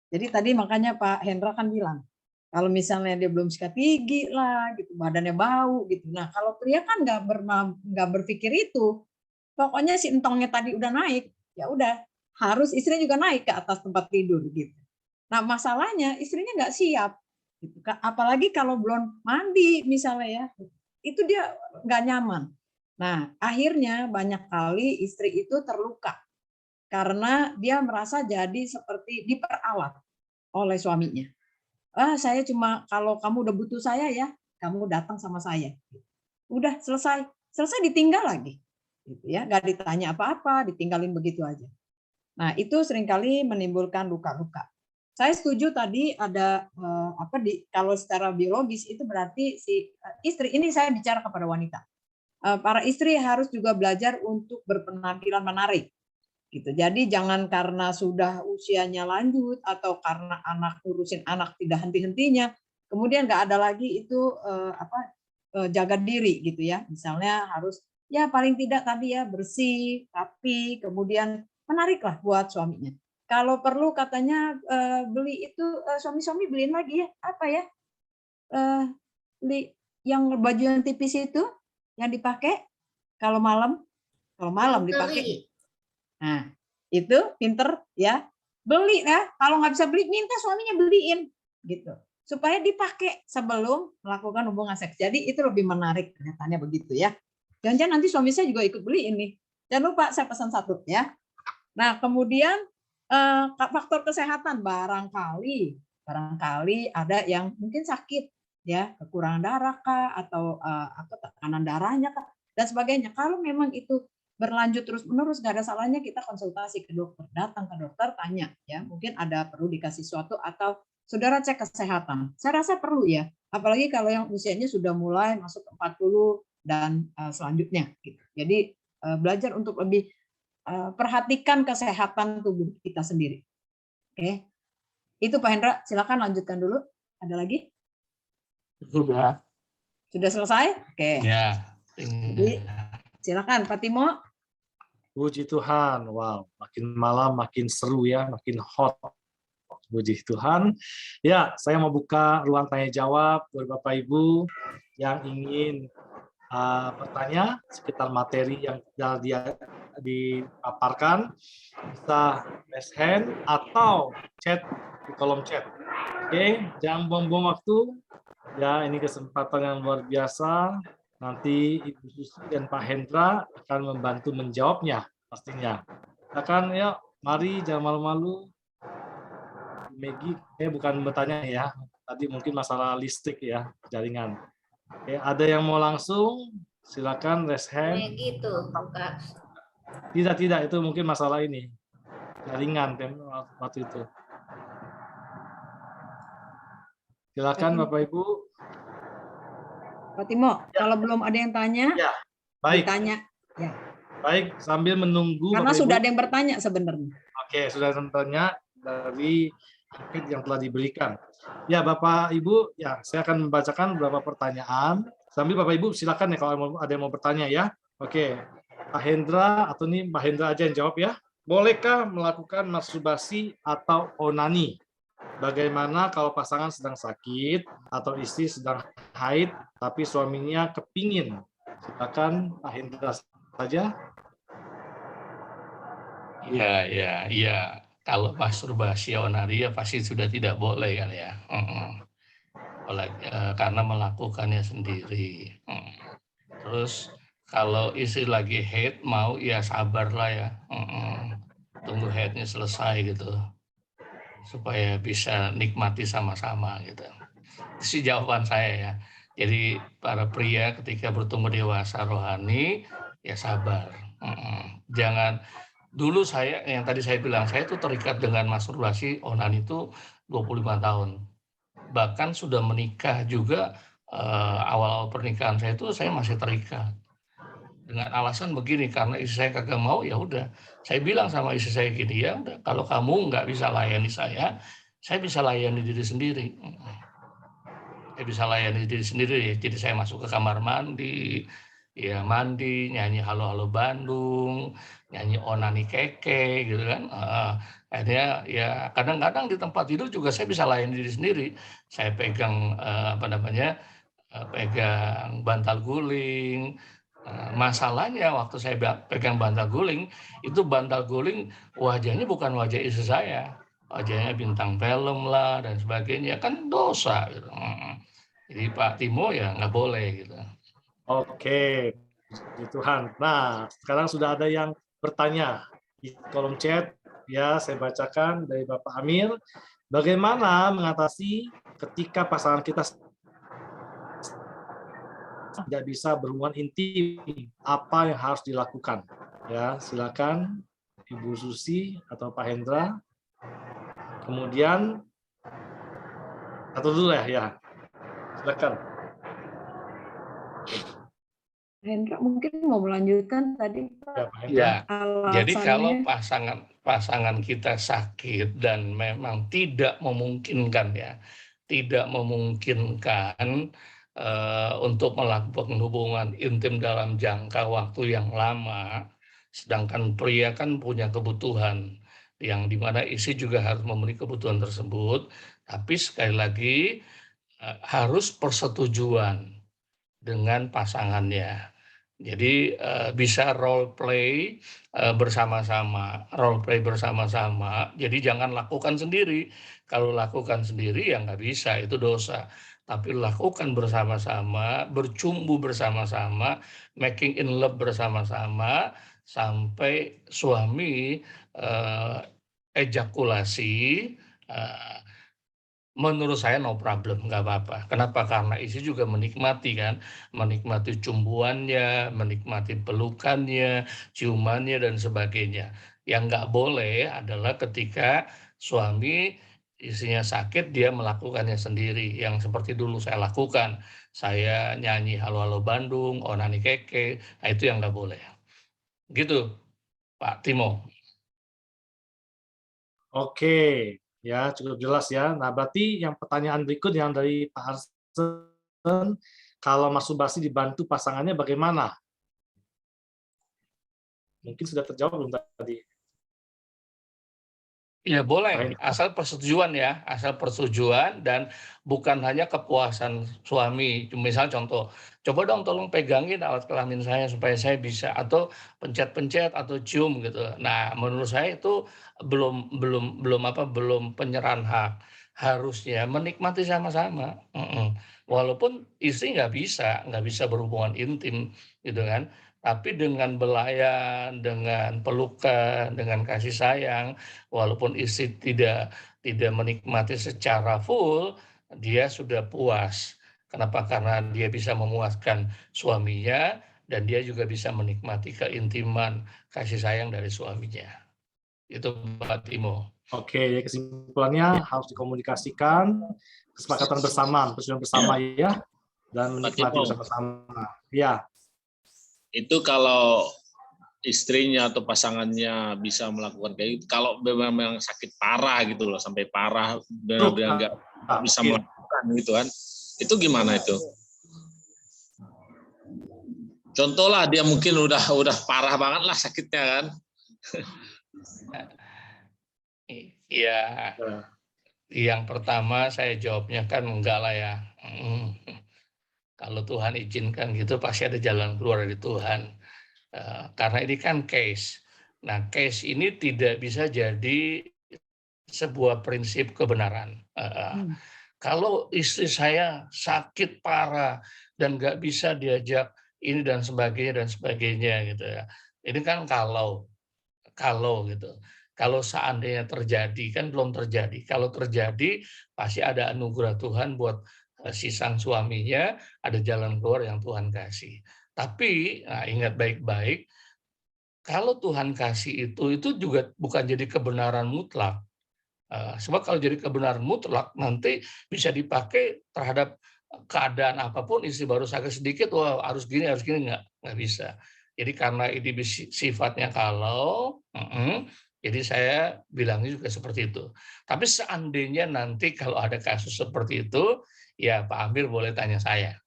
Jadi tadi makanya Pak Hendra kan bilang, kalau misalnya dia belum sikat gigi lah, gitu, badannya bau gitu. Nah, kalau pria kan nggak berpikir itu. Pokoknya si entongnya tadi udah naik, ya udah harus istrinya juga naik ke atas tempat tidur gitu. Nah masalahnya istrinya nggak siap, gitu. Apalagi kalau belum mandi misalnya ya, itu dia nggak nyaman. Nah akhirnya banyak kali istri itu terluka karena dia merasa jadi seperti diperalat oleh suaminya. Saya cuma kalau kamu udah butuh saya ya, kamu datang sama saya. Udah selesai, selesai ditinggal lagi, gitu ya, nggak ditanya apa-apa, ditinggalin begitu aja. Nah itu seringkali menimbulkan luka-luka. Saya setuju tadi ada kalau secara biologis itu berarti si istri ini saya bicara kepada wanita. Para istri harus juga belajar untuk berpenampilan menarik. Gitu. Jadi jangan karena sudah usianya lanjut atau karena anak ngurusin anak tidak henti-hentinya, kemudian nggak ada lagi itu jaga diri gitu ya. Misalnya harus ya paling tidak tadi ya bersih, rapi, kemudian menariklah buat suaminya. Kalau perlu katanya beli itu suami-suami beliin lagi ya apa ya beli yang baju yang tipis itu yang dipakai kalau malam dipakai. Nah, itu pinter ya. Beli ya, kalau nggak bisa beli, minta suaminya beliin gitu. Supaya dipakai sebelum melakukan hubungan seks. Jadi itu lebih menarik kenyataannya begitu ya. Jangan-jangan nanti suami saya juga ikut beli ini. Jangan lupa saya pesan satu ya. Nah, kemudian faktor kesehatan barangkali ada yang mungkin sakit ya, kekurangan darah kah atau tekanan darahnya kah dan sebagainya. Kalau memang itu berlanjut terus-menerus, nggak ada salahnya kita konsultasi ke dokter, datang ke dokter, tanya ya, mungkin ada perlu dikasih sesuatu atau saudara cek kesehatan. Saya rasa perlu ya, apalagi kalau yang usianya sudah mulai masuk ke 40 dan selanjutnya. Gitu. Jadi belajar untuk lebih perhatikan kesehatan tubuh kita sendiri. Oke, itu Pak Hendra, silakan lanjutkan dulu. Ada lagi? Sudah. Sudah selesai? Oke. Ya. Jadi, silakan Pak Timo. Puji Tuhan, wow, makin malam makin seru ya, makin hot. Puji Tuhan. Ya, saya mau buka ruang tanya jawab buat Bapak Ibu yang ingin bertanya sekitar materi yang dia dipaparkan, bisa raise hand atau chat di kolom chat. Oke, jangan buang-buang waktu. Ya, ini kesempatan yang luar biasa. Nanti Ibu Susi dan Pak Hendra akan membantu menjawabnya pastinya. Silakan ya, mari jangan malu-malu. Maggie, bukan bertanya ya. Tadi mungkin masalah listrik ya, jaringan. Oke, ada yang mau langsung? Silakan raise hand. Gitu, Kak. Tidak, itu mungkin masalah ini. Jaringan waktu itu. Silakan Bapak Ibu. Pak Timo, ya. Kalau belum ada yang tanya, ya. Baik. Ditanya. Ya. Baik, sambil menunggu. Karena Bapak sudah Ibu. Ada yang bertanya sebenarnya. Oke, sudah bertanya dari angket yang telah diberikan. Ya, Bapak Ibu, ya saya akan membacakan beberapa pertanyaan. Sambil Bapak Ibu silakan ya kalau ada yang mau bertanya ya. Oke, Pak Hendra atau nih Pak Hendra aja yang jawab ya. Bolehkah melakukan masturbasi atau onani? Bagaimana kalau pasangan sedang sakit atau istri sedang haid tapi suaminya kepingin? Silakan Pak Hendra saja. Iya. Kalau masturbasi onani ya pasti sudah tidak boleh kan ya. Karena melakukannya sendiri. Terus kalau istri lagi haid mau ya sabarlah ya. Tunggu haidnya selesai gitu. Supaya bisa nikmati sama-sama gitu. Itu sih jawaban saya ya. Jadi para pria ketika bertemu dewasa rohani ya sabar. Jangan dulu saya yang tadi saya bilang saya itu terikat dengan masturbasi onani itu 25 tahun. Bahkan sudah menikah juga awal-awal pernikahan saya itu saya masih terikat. Dengan alasan begini, karena istri saya kagak mau, ya udah. Saya bilang sama istri saya gini, ya udah, kalau kamu nggak bisa layani saya bisa layani diri sendiri. Saya bisa layani diri sendiri, jadi saya masuk ke kamar mandi, ya mandi, nyanyi Halo-Halo Bandung, nyanyi Onani Keke, gitu kan. Akhirnya ya kadang-kadang di tempat tidur juga saya bisa layani diri sendiri. Saya pegang pegang bantal guling, Masalahnya waktu saya pegang bantal guling, itu bantal guling wajahnya bukan wajah istri saya, wajahnya bintang film lah dan sebagainya, kan dosa gitu. Jadi Pak Timo ya nggak boleh gitu. Oke, puji Tuhan. Nah, sekarang sudah ada yang bertanya di kolom chat. Ya, saya bacakan dari Bapak Amir. Bagaimana mengatasi ketika pasangan kita tidak bisa berhubungan intim? Apa yang harus dilakukan? Ya, silakan Ibu Susi atau Pak Hendra. Kemudian satu dulu ya. Silakan. Hendra mungkin mau melanjutkan tadi Pak, Ya, Pak Hendra. Ya, jadi kalau alasannya. pasangan kita sakit dan memang tidak memungkinkan untuk melakukan hubungan intim dalam jangka waktu yang lama, sedangkan pria kan punya kebutuhan yang dimana istri juga harus memenuhi kebutuhan tersebut, tapi sekali lagi harus persetujuan dengan pasangannya. Jadi bisa role play bersama-sama, Jadi jangan lakukan sendiri. Kalau lakukan sendiri ya nggak bisa, itu dosa. Tapi lakukan bersama-sama, bercumbu bersama-sama, making in love bersama-sama sampai suami ejakulasi. Menurut saya no problem, nggak apa-apa. Kenapa? Karena istri juga menikmati kan, menikmati cumbuannya, menikmati pelukannya, ciumannya, dan sebagainya. Yang nggak boleh adalah ketika suami istrinya sakit, dia melakukannya sendiri. Yang seperti dulu saya lakukan. Saya nyanyi Halo Halo Bandung, Onani Keke, nah itu yang nggak boleh. Gitu, Pak Timo. Oke, ya cukup jelas ya. Nah, berarti yang pertanyaan berikut yang dari Pak Arsen, kalau masturbasi dibantu pasangannya bagaimana? Mungkin sudah terjawab belum tadi? Ya boleh, Pak asal persetujuan dan bukan hanya kepuasan suami. Misal contoh, coba dong tolong pegangin alat kelamin saya supaya saya bisa, atau pencet-pencet atau cium gitu. Nah, menurut saya itu belum penyerahan hak. Harusnya menikmati sama-sama. Walaupun istri nggak bisa berhubungan intim gitu kan. Tapi dengan belayan, dengan pelukan, dengan kasih sayang, walaupun istri tidak menikmati secara full, dia sudah puas. Kenapa? Karena dia bisa memuaskan suaminya dan dia juga bisa menikmati keintiman kasih sayang dari suaminya. Itu Pak Timo. Oke, ya kesimpulannya harus dikomunikasikan, kesepakatan bersama, persetujuan bersama ya, dan menikmati bersama-sama. Ya. Itu kalau istrinya atau pasangannya bisa melakukan kayak gitu, kalau memang sakit parah gitu loh, sampai parah benar-benar nggak bisa melakukan gitu kan, itu gimana itu? Contoh lah, dia mungkin udah parah banget lah sakitnya kan. Iya, yang pertama saya jawabnya kan enggak lah ya. Kalau Tuhan izinkan gitu pasti ada jalan keluar dari Tuhan. Karena ini kan case. Nah, case ini tidak bisa jadi sebuah prinsip kebenaran. Kalau istri saya sakit parah dan nggak bisa diajak ini dan sebagainya gitu ya. Ini kan kalau gitu. Kalau seandainya terjadi, kan belum terjadi. Kalau terjadi pasti ada anugerah Tuhan buat si sang suaminya, ada jalan keluar yang Tuhan kasih. Tapi ingat baik-baik, kalau Tuhan kasih itu juga bukan jadi kebenaran mutlak. Sebab kalau jadi kebenaran mutlak, nanti bisa dipakai terhadap keadaan apapun. Istri baru sakit sedikit, wah harus gini, nggak bisa. Jadi karena ini sifatnya kalau, jadi saya bilangnya juga seperti itu. Tapi seandainya nanti kalau ada kasus seperti itu, ya Pak Amir boleh tanya saya.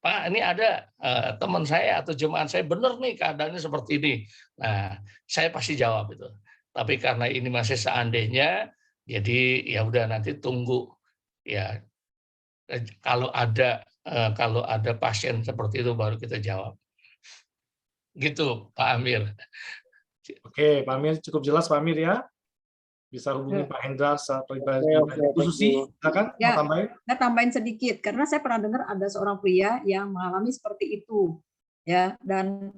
Pak, ini ada teman saya atau jemaat saya benar nih keadaannya seperti ini. Nah, saya pasti jawab itu. Tapi karena ini masih seandainya, jadi ya udah nanti tunggu ya kalau ada pasien seperti itu baru kita jawab. Gitu, Pak Amir. Oke, Pak Amir cukup jelas Pak Amir ya. Bisa hubungi Pak Hendra secara pribadi. Bu Susi, silakan mau Ya. tambahin. Saya tambahin sedikit karena saya pernah dengar ada seorang pria yang mengalami seperti itu, ya, dan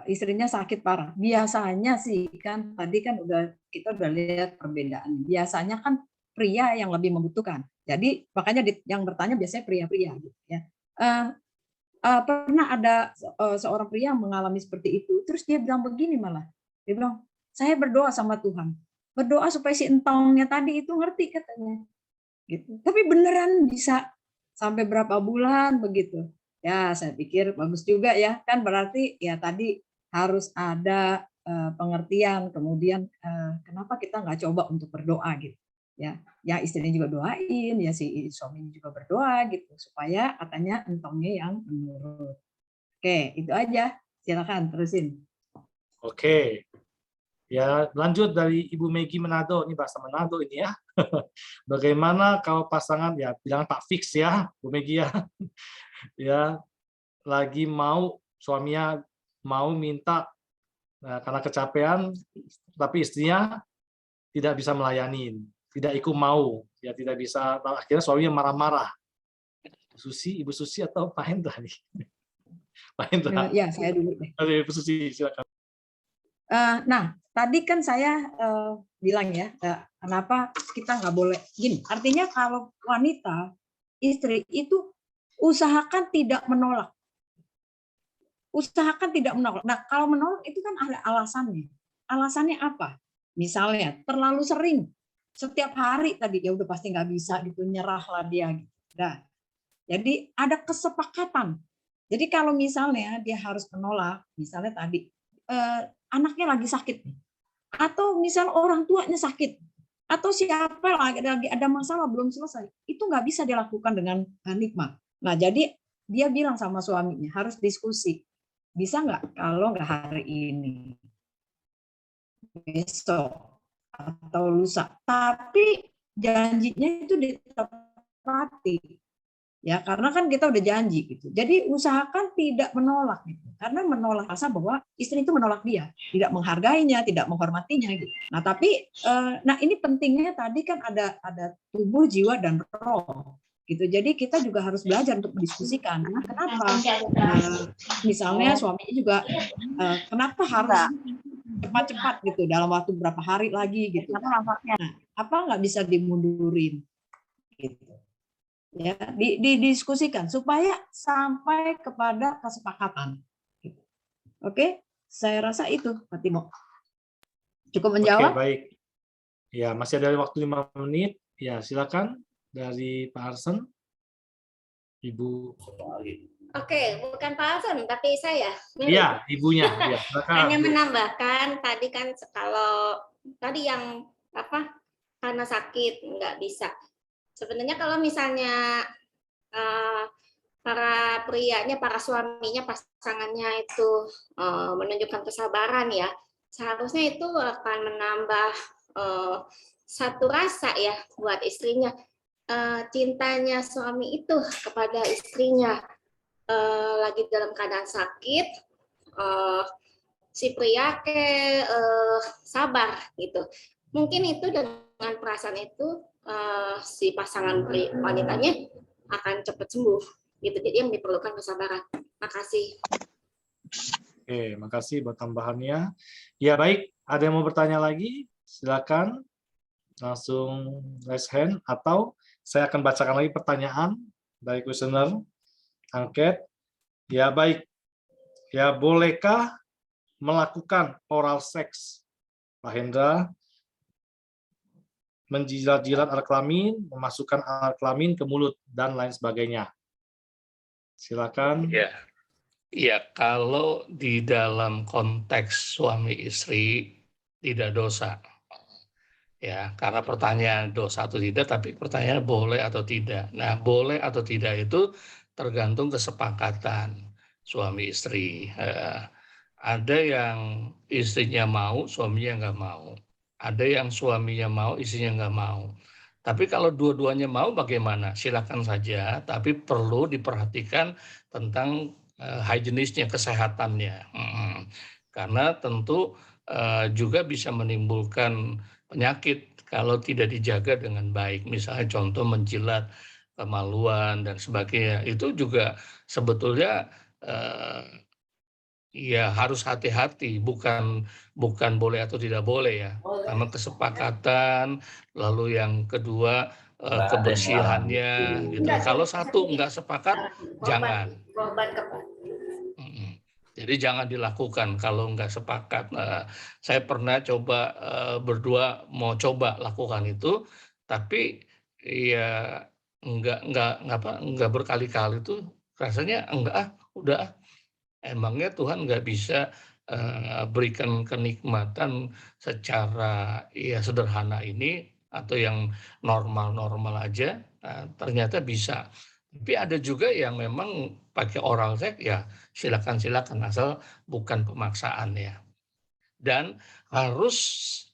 istrinya sakit parah. Biasanya sih kan tadi kan kita udah lihat perbedaan. Biasanya kan pria yang lebih membutuhkan. Jadi makanya yang bertanya biasanya pria-pria gitu ya. Pernah ada seorang pria yang mengalami seperti itu. Terus dia bilang begini malah. Dia bilang, saya berdoa sama Tuhan. Berdoa supaya si entongnya tadi itu ngerti katanya. Gitu. Tapi beneran bisa sampai berapa bulan begitu. Ya, saya pikir bagus juga ya. Kan berarti ya tadi harus ada pengertian. Kemudian kenapa kita nggak coba untuk berdoa gitu. Ya istrinya juga doain, ya si suaminya juga berdoa gitu supaya katanya entongnya yang menurut. Oke, itu aja. Silakan terusin. Oke. Ya, lanjut dari Ibu Megi Manado, ini bahasa Manado ini ya. Bagaimana kalau pasangan, ya bilang Pak Fix ya, Bu Megi ya. Ya, lagi suaminya mau minta karena kecapean, tapi istrinya tidak bisa melayani, tidak ikut mau, ya tidak bisa, akhirnya suaminya marah-marah. Ibu Susi atau Pak Hendra nih? Pak Hendra. Ya, saya dulu deh. Ibu Susi, silakan. Nah, tadi kan saya bilang ya, kenapa kita nggak boleh gini. Artinya kalau wanita, istri itu usahakan tidak menolak. Usahakan tidak menolak. Nah, kalau menolak itu kan ada alasannya. Alasannya apa? Misalnya terlalu sering, setiap hari tadi ya udah pasti nggak bisa gitu, nyerahlah dia. Gitu. Nah, jadi ada kesepakatan. Jadi kalau misalnya dia harus menolak, misalnya tadi anaknya lagi sakit, atau misal orang tuanya sakit, atau siapa lagi ada masalah belum selesai, itu nggak bisa dilakukan dengan nikmat. Nah, jadi dia bilang sama suaminya harus diskusi, bisa nggak kalau nggak hari ini, besok atau lusa, tapi janjinya itu ditepati. Ya, karena kan kita udah janji gitu. Jadi usahakan tidak menolak gitu. Karena menolak rasa bahwa istri itu menolak dia, tidak menghargainya, tidak menghormatinya gitu. Nah, tapi nah ini pentingnya tadi kan ada tubuh, jiwa dan roh gitu. Jadi kita juga harus belajar untuk mendiskusikan. Nah, kenapa? Misalnya suaminya juga kenapa harus cepat-cepat gitu dalam waktu berapa hari lagi gitu. Nah, apa nggak bisa dimundurin gitu. Ya, didiskusikan supaya sampai kepada kesepakatan. Oke, saya rasa itu, Pak Timo. Cukup menjawab? Oke, baik. Ya, masih ada waktu 5 menit. Ya, silakan dari Pak Arsen. Ibu. Oke, bukan Pak Hasan, tapi saya. Iya, ibunya. Ya, silakan. Hanya menambahkan tadi kan kalau tadi yang karena sakit nggak bisa. Sebenarnya kalau misalnya para prianya, para suaminya, pasangannya itu menunjukkan kesabaran ya, seharusnya itu akan menambah satu rasa ya buat istrinya. Cintanya suami itu kepada istrinya lagi dalam keadaan sakit, si pria sabar gitu. Mungkin itu dengan perasaan itu si pasangan wanitanya akan cepat sembuh gitu. Jadi yang diperlukan kesabaran. Makasih. Oke, makasih buat tambahannya. Ya, baik, ada yang mau bertanya lagi? Silakan langsung raise hand atau saya akan bacakan lagi pertanyaan dari kuesioner angket. Ya, baik. Ya, bolehkah melakukan oral seks, Pak Hendra? Menjilat-jilat alat kelamin, memasukkan alat kelamin ke mulut, dan lain sebagainya. Silakan. Ya, kalau di dalam konteks suami istri tidak dosa. Ya, karena pertanyaan dosa atau tidak, tapi pertanyaan boleh atau tidak. Nah, boleh atau tidak itu tergantung kesepakatan suami istri. Ada yang istrinya mau, suaminya nggak mau. Ada yang suaminya mau, istrinya nggak mau. Tapi kalau dua-duanya mau bagaimana? Silakan saja, tapi perlu diperhatikan tentang higienisnya, kesehatannya. Karena tentu juga bisa menimbulkan penyakit kalau tidak dijaga dengan baik. Misalnya contoh menjilat, kemaluan dan sebagainya. Itu juga sebetulnya ya harus hati-hati, bukan boleh atau tidak boleh ya. Pertama kesepakatan, lalu yang kedua kebersihannya gitu. Kalau satu nggak sepakat, jangan. Korban Jadi jangan dilakukan kalau nggak sepakat. Saya pernah coba berdua mau coba lakukan itu, tapi ya nggak berkali-kali tuh rasanya enggak udah. Emangnya Tuhan nggak bisa berikan kenikmatan secara ya sederhana ini atau yang normal-normal aja, ternyata bisa. Tapi ada juga yang memang pakai oral seks ya silakan asal bukan pemaksaan ya. Dan harus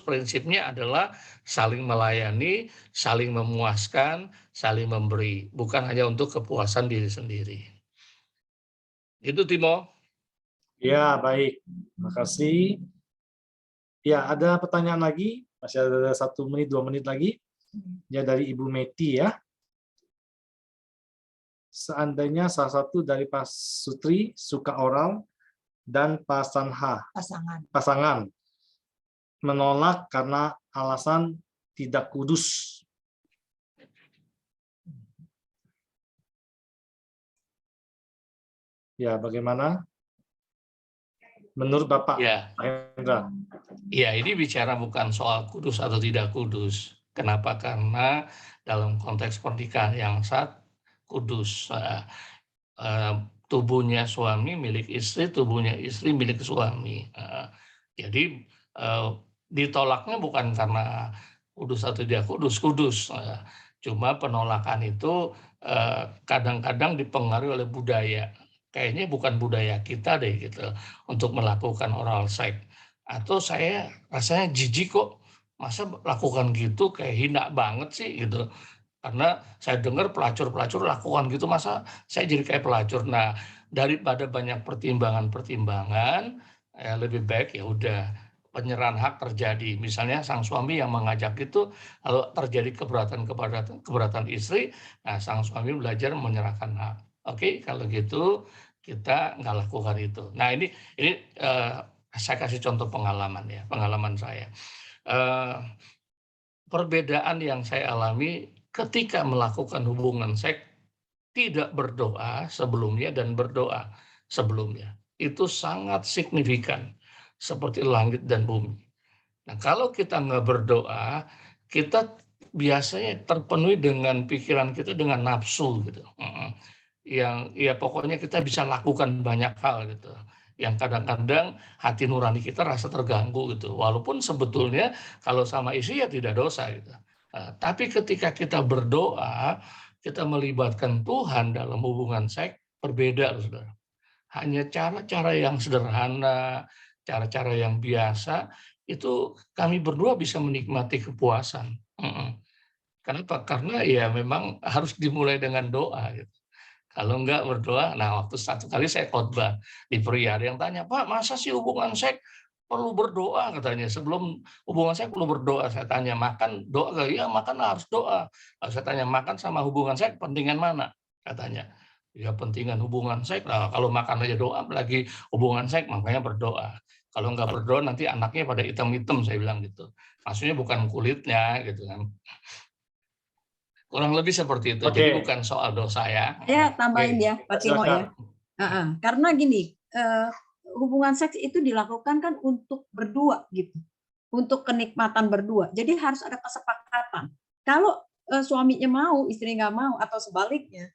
prinsipnya adalah saling melayani, saling memuaskan, saling memberi, bukan hanya untuk kepuasan diri sendiri. Itu Timo. Ya, baik. Terima kasih. Ya, ada pertanyaan lagi. Masih ada 1 menit, 2 menit lagi. Ya, dari Ibu Meti ya. Seandainya salah satu dari Pak Sutri suka oral dan pasangan menolak karena alasan tidak kudus. Ya, bagaimana? Menurut Bapak, Ya. Pak Hendra. Ya, ini bicara bukan soal kudus atau tidak kudus. Kenapa? Karena dalam konteks pernikahan yang sah, kudus. Tubuhnya suami milik istri, tubuhnya istri milik suami. Jadi ditolaknya bukan karena kudus atau tidak kudus. Cuma penolakan itu kadang-kadang dipengaruhi oleh budaya. Kayaknya bukan budaya kita deh gitu untuk melakukan oral seks. Atau saya rasanya jijik kok, masa lakukan gitu kayak hina banget sih gitu. Karena saya dengar pelacur-pelacur lakukan gitu, masa saya jadi kayak pelacur. Nah, daripada banyak pertimbangan-pertimbangan, lebih baik ya udah penyerahan hak terjadi. Misalnya sang suami yang mengajak itu, kalau terjadi keberatan istri, nah sang suami belajar menyerahkan hak. Oke, kalau gitu kita nggak lakukan itu. Nah ini saya kasih contoh pengalaman saya. Perbedaan yang saya alami ketika melakukan hubungan seks tidak berdoa sebelumnya dan berdoa sebelumnya. Itu sangat signifikan, seperti langit dan bumi. Nah, kalau kita nggak berdoa, kita biasanya terpenuhi dengan pikiran kita dengan nafsu gitu. Yang ya pokoknya kita bisa lakukan banyak hal gitu. Yang kadang-kadang hati nurani kita rasa terganggu gitu. Walaupun sebetulnya kalau sama istri ya tidak dosa gitu. Tapi ketika kita berdoa, kita melibatkan Tuhan dalam hubungan seks, berbeda, saudara. Hanya cara-cara yang sederhana, cara-cara yang biasa, itu kami berdua bisa menikmati kepuasan. Kenapa? Karena ya memang harus dimulai dengan doa. Gitu. Kalau enggak berdoa, nah waktu satu kali saya khotbah di Pria, ada yang tanya, Pak, masa sih hubungan seks perlu berdoa katanya. Sebelum hubungan seks perlu berdoa. Saya tanya, makan doa? Iya, makan harus doa. Lalu saya tanya, makan sama hubungan seks pentingan mana? Katanya, ya pentingan hubungan seks. Nah, kalau makan aja doa, apalagi hubungan seks, makanya berdoa. Kalau enggak berdoa nanti anaknya pada hitam-hitam, saya bilang gitu. Maksudnya bukan kulitnya gitu kan. Kurang lebih seperti itu. Jadi bukan soal dosa ya. Ya, tambahin ya, Pak Timo ya. Karena gini, hubungan seks itu dilakukan kan untuk berdua gitu, untuk kenikmatan berdua. Jadi harus ada kesepakatan. Kalau suaminya mau, istri nggak mau, atau sebaliknya,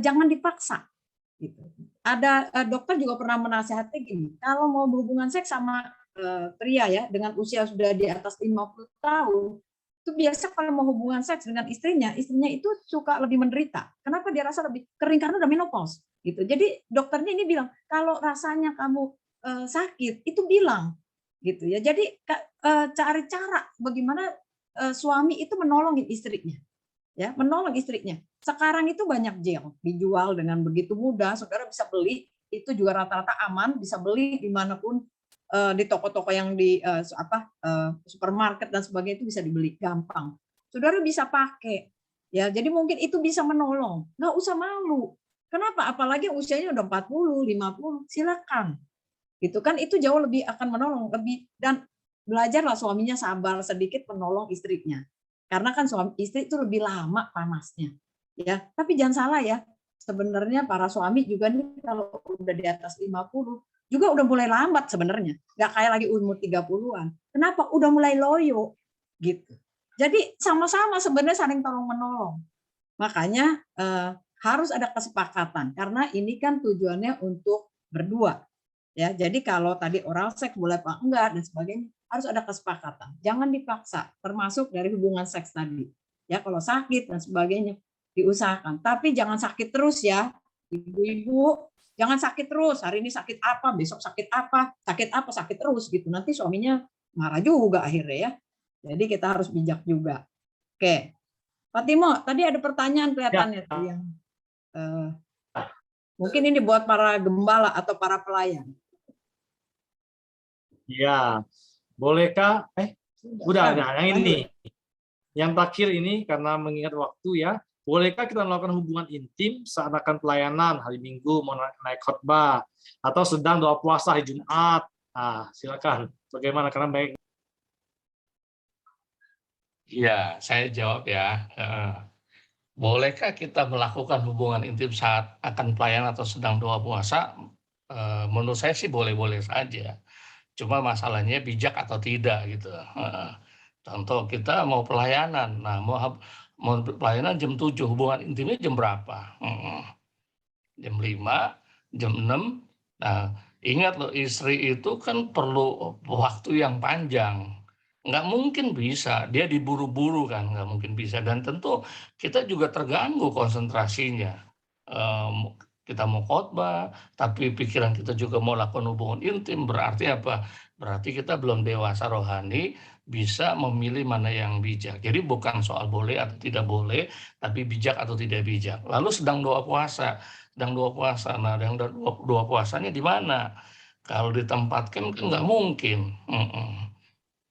jangan dipaksa. Gitu. Ada dokter juga pernah menasihati gini, kalau mau berhubungan seks sama pria ya dengan usia sudah di atas 50 tahun, itu biasa kalau mau hubungan seks dengan istrinya itu suka lebih menderita. Kenapa dia rasa lebih kering? Karena udah menopause. Gitu. Jadi dokternya ini bilang, kalau rasanya kamu sakit, itu bilang. Gitu ya. Jadi cari cara bagaimana suami itu menolongin istrinya. ya, menolong istrinya. Sekarang itu banyak gel dijual dengan begitu mudah, saudara bisa beli, itu juga rata-rata aman, bisa beli dimanapun, di toko-toko yang di supermarket dan sebagainya itu bisa dibeli gampang. Saudara bisa pakai, ya. Jadi mungkin itu bisa menolong, nggak usah malu. Kenapa? Apalagi usianya udah 40, 50, silakan. Gitu kan, itu jauh lebih akan menolong, lebih, dan belajarlah suaminya sabar sedikit menolong istrinya. Karena kan suami istri itu lebih lama panasnya. Ya, tapi jangan salah ya. Sebenarnya para suami juga nih kalau udah di atas 50 juga udah mulai lambat sebenarnya. Nggak kayak lagi umur 30-an. Kenapa? Udah mulai loyo gitu. Jadi sama-sama sebenarnya saling tolong-menolong. Makanya harus ada kesepakatan karena ini kan tujuannya untuk berdua. Ya, jadi kalau tadi oral seks boleh apa enggak dan sebagainya, harus ada kesepakatan. Jangan dipaksa, termasuk dari hubungan seks tadi. Ya, kalau sakit dan sebagainya diusahakan. Tapi jangan sakit terus ya. Ibu-ibu, jangan sakit terus. Hari ini sakit apa, besok sakit apa, sakit terus gitu. Nanti suaminya marah juga akhirnya ya. Jadi kita harus bijak juga. Oke. Pak Timo, tadi ada pertanyaan kelihatannya tuh yang mungkin ini buat para gembala atau para pelayan. Ya, bolehkah? Udah, nah, yang ini. Yang terakhir ini karena mengingat waktu ya, bolehkah kita melakukan hubungan intim saat akan pelayanan hari Minggu mau naik khotbah atau sedang doa puasa hari Jumat? Nah, silakan. Bagaimana? Karena baik. Iya, saya jawab ya. Bolehkah kita melakukan hubungan intim saat akan pelayanan atau sedang doa puasa? Menurut saya sih boleh-boleh saja. Cuma masalahnya bijak atau tidak gitu. Contoh kita mau pelayanan, nah mau pelayanan jam 7, hubungan intimnya jam berapa? Jam 5, jam 6. Nah, ingat loh, istri itu kan perlu waktu yang panjang. Nggak mungkin bisa, dia diburu-buru kan, nggak mungkin bisa. Dan tentu kita juga terganggu konsentrasinya. Kita mau khotbah, tapi pikiran kita juga mau lakukan hubungan intim, berarti apa? Berarti kita belum dewasa rohani, bisa memilih mana yang bijak. Jadi bukan soal boleh atau tidak boleh, tapi bijak atau tidak bijak. Lalu sedang doa puasa. Nah, yang doa puasanya di mana? Kalau ditempatkan kan nggak mungkin.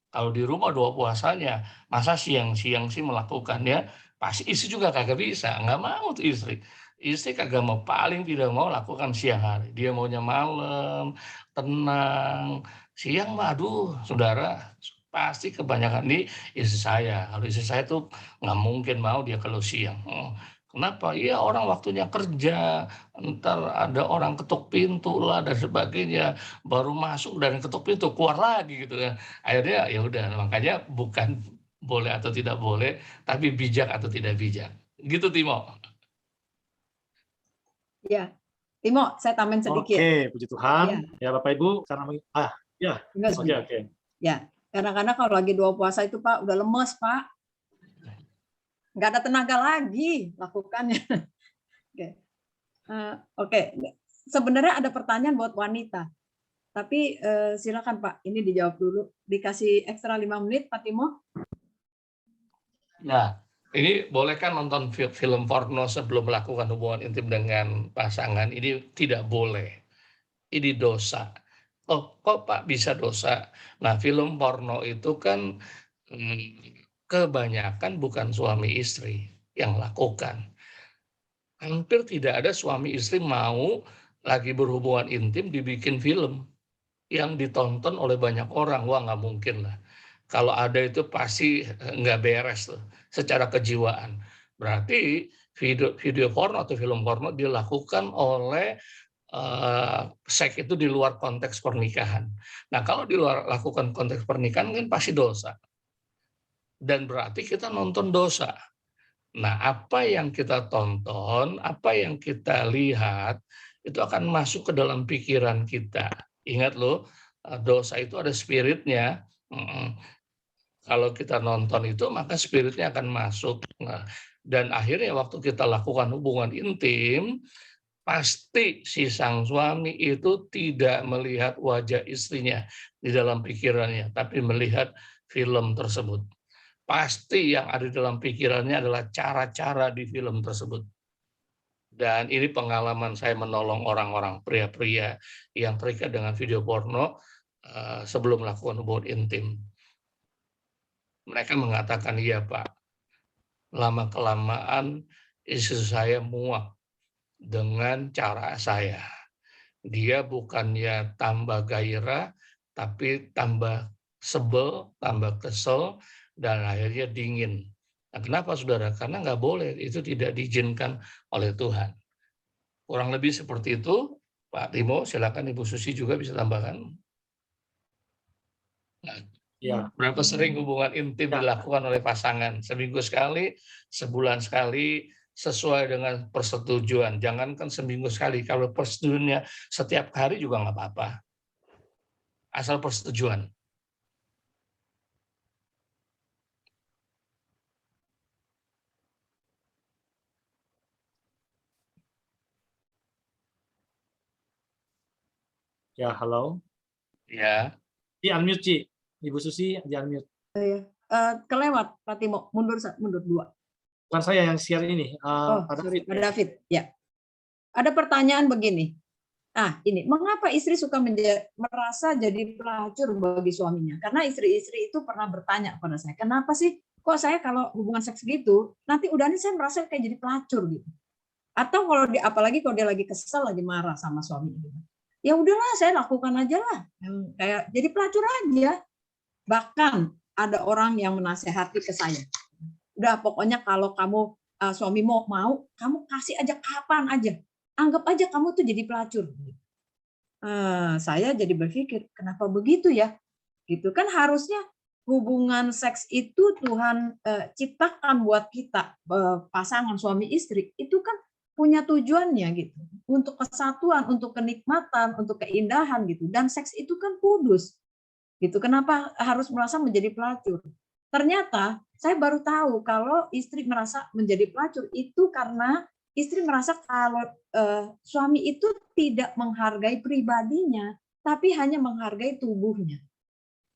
Kalau di rumah doa puasanya, masa siang-siang sih melakukannya? Pasti istri juga kagak bisa, nggak mau tuh istri. Istri kagak mau, paling tidak mau lakukan siang hari. Dia maunya malam, tenang. Siang mah, aduh, saudara, pasti kebanyakan ini istri saya. Kalau istri saya tuh nggak mungkin mau dia kalau siang. Kenapa? Iya, orang waktunya kerja, ntar ada orang ketuk pintu lah dan sebagainya, baru masuk dan ketuk pintu keluar lagi gitu kan. Akhirnya ya udah, makanya bukan boleh atau tidak boleh, tapi bijak atau tidak bijak. Gitu Timo. Ya, Timo, saya tambahin sedikit. Oke, puji Tuhan. Ya. Ya, Bapak Ibu, karena ya. Oke. Ya, kadang-kadang kalau lagi doa puasa itu Pak udah lemes Pak, nggak ada tenaga lagi lakukannya. Oke. Sebenarnya ada pertanyaan buat wanita, tapi silakan Pak, ini dijawab dulu. Dikasih ekstra 5 menit, Pak Timo. Nah, ini boleh kan nonton film porno sebelum melakukan hubungan intim dengan pasangan? Ini tidak boleh. Ini dosa. Oh, kok Pak bisa dosa? Nah, film porno itu kan kebanyakan bukan suami istri yang lakukan. Hampir tidak ada suami istri mau lagi berhubungan intim dibikin film yang ditonton oleh banyak orang. Wah, nggak mungkin lah. Kalau ada itu pasti nggak beres tuh secara kejiwaan. Berarti video porno atau film porno dilakukan oleh seks itu di luar konteks pernikahan. Nah, kalau di luar lakukan konteks pernikahan kan pasti dosa. Dan berarti kita nonton dosa. Nah, apa yang kita tonton, apa yang kita lihat, itu akan masuk ke dalam pikiran kita. Ingat loh, dosa itu ada spiritnya. Kalau kita nonton itu, maka spiritnya akan masuk. Nah, dan akhirnya waktu kita lakukan hubungan intim, pasti si sang suami itu tidak melihat wajah istrinya di dalam pikirannya, tapi melihat film tersebut. pasti yang ada dalam pikirannya adalah cara-cara di film tersebut. Dan ini pengalaman saya menolong orang-orang pria-pria yang terikat dengan video porno sebelum melakukan hubungan intim. Mereka mengatakan, iya Pak, lama-kelamaan istri saya muak dengan cara saya. Dia bukannya tambah gairah, tapi tambah sebel, tambah kesel, dan akhirnya dingin. Nah, kenapa saudara? Karena nggak boleh, itu tidak diizinkan oleh Tuhan. Kurang lebih seperti itu, Pak Timo, silakan Ibu Susi juga bisa tambahkan. Nah, Ya, berapa sering hubungan intim Ya. dilakukan oleh pasangan? Seminggu sekali, sebulan sekali, sesuai dengan persetujuan. Jangankan seminggu sekali, kalau persetujuannya setiap hari juga nggak apa-apa. Asal persetujuan. ya, halo. Ya, Di unmute, Ci. Ibu Susi, di unmute. Kelewat, Pak Timo, mundur 2. Bukan saya yang share ini. Ada Sorry, David. Pak David. Ya. Ada pertanyaan begini. Ini, mengapa istri suka merasa jadi pelacur bagi suaminya? Karena istri-istri itu pernah bertanya kepada saya, kenapa sih kok saya kalau hubungan seks gitu, nanti udahnya saya merasa kayak jadi pelacur gitu. Atau kalau apalagi kalau dia lagi kesel, lagi marah sama suami gitu. Ya udahlah, saya lakukan aja lah, kayak jadi pelacur aja. Bahkan ada orang yang menasehati ke saya, udah pokoknya kalau kamu suami mau, kamu kasih aja kapan aja, anggap aja kamu tuh jadi pelacur. Saya jadi berpikir, kenapa begitu ya? Gitu kan harusnya hubungan seks itu Tuhan ciptakan buat kita, pasangan suami istri itu kan punya tujuannya gitu, untuk kesatuan, untuk kenikmatan, untuk keindahan gitu. Dan seks itu kan kudus, gitu. Kenapa harus merasa menjadi pelacur? Ternyata saya baru tahu kalau istri merasa menjadi pelacur itu karena istri merasa kalau suami itu tidak menghargai pribadinya, tapi hanya menghargai tubuhnya.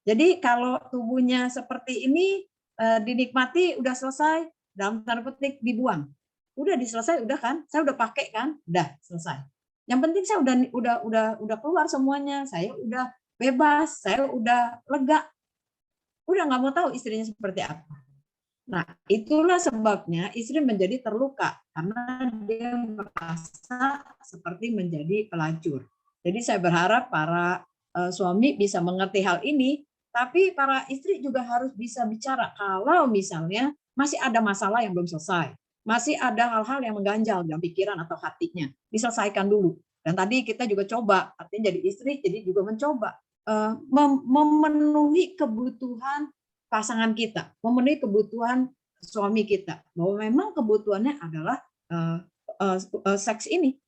Jadi kalau tubuhnya seperti ini dinikmati, udah selesai, dalam tanda petik dibuang. Udah diselesai, udah kan? Saya udah pakai kan? Udah selesai. Yang penting saya udah keluar semuanya, saya udah bebas, saya udah lega. Udah nggak mau tahu istrinya seperti apa. Nah, itulah sebabnya istri menjadi terluka karena dia merasa seperti menjadi pelacur. Jadi saya berharap para suami bisa mengerti hal ini, tapi para istri juga harus bisa bicara kalau misalnya masih ada masalah yang belum selesai, masih ada hal-hal yang mengganjal dalam pikiran atau hatinya, diselesaikan dulu. Dan tadi kita juga coba, artinya jadi istri, jadi juga mencoba memenuhi kebutuhan pasangan kita, memenuhi kebutuhan suami kita, bahwa memang kebutuhannya adalah seks ini.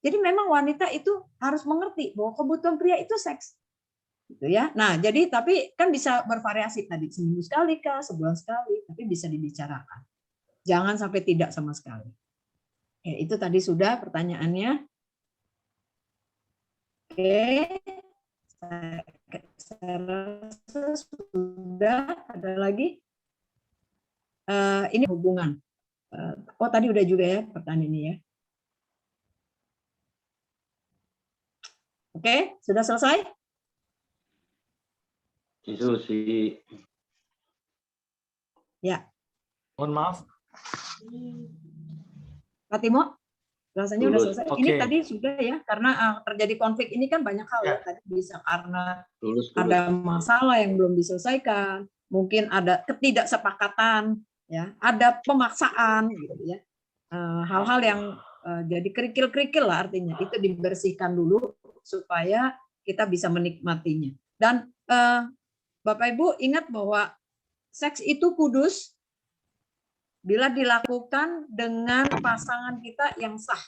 Jadi memang wanita itu harus mengerti bahwa kebutuhan pria itu seks, gitu ya. Nah, jadi tapi kan bisa bervariasi tadi, seminggu sekali kah, sebulan sekali, tapi bisa dibicarakan. Jangan sampai tidak sama sekali. Ya, itu tadi sudah pertanyaannya. Oke. Saya rasa sudah. Ada lagi? Ini hubungan. Tadi udah juga ya pertanyaan ini ya. Oke, sudah selesai? Itu sih. Ya. Mohon maaf. Pak Timo, rasanya udah selesai. Oke. Ini tadi sudah ya, karena terjadi konflik ini kan banyak hal ya. Tadi bisa karena ada masalah yang belum diselesaikan, mungkin ada ketidaksepakatan, ya, ada pemaksaan, gitu ya. Hal-hal yang jadi kerikil-kerikil lah artinya, itu dibersihkan dulu supaya kita bisa menikmatinya. Dan Bapak Ibu ingat bahwa seks itu kudus bila dilakukan dengan pasangan kita yang sah.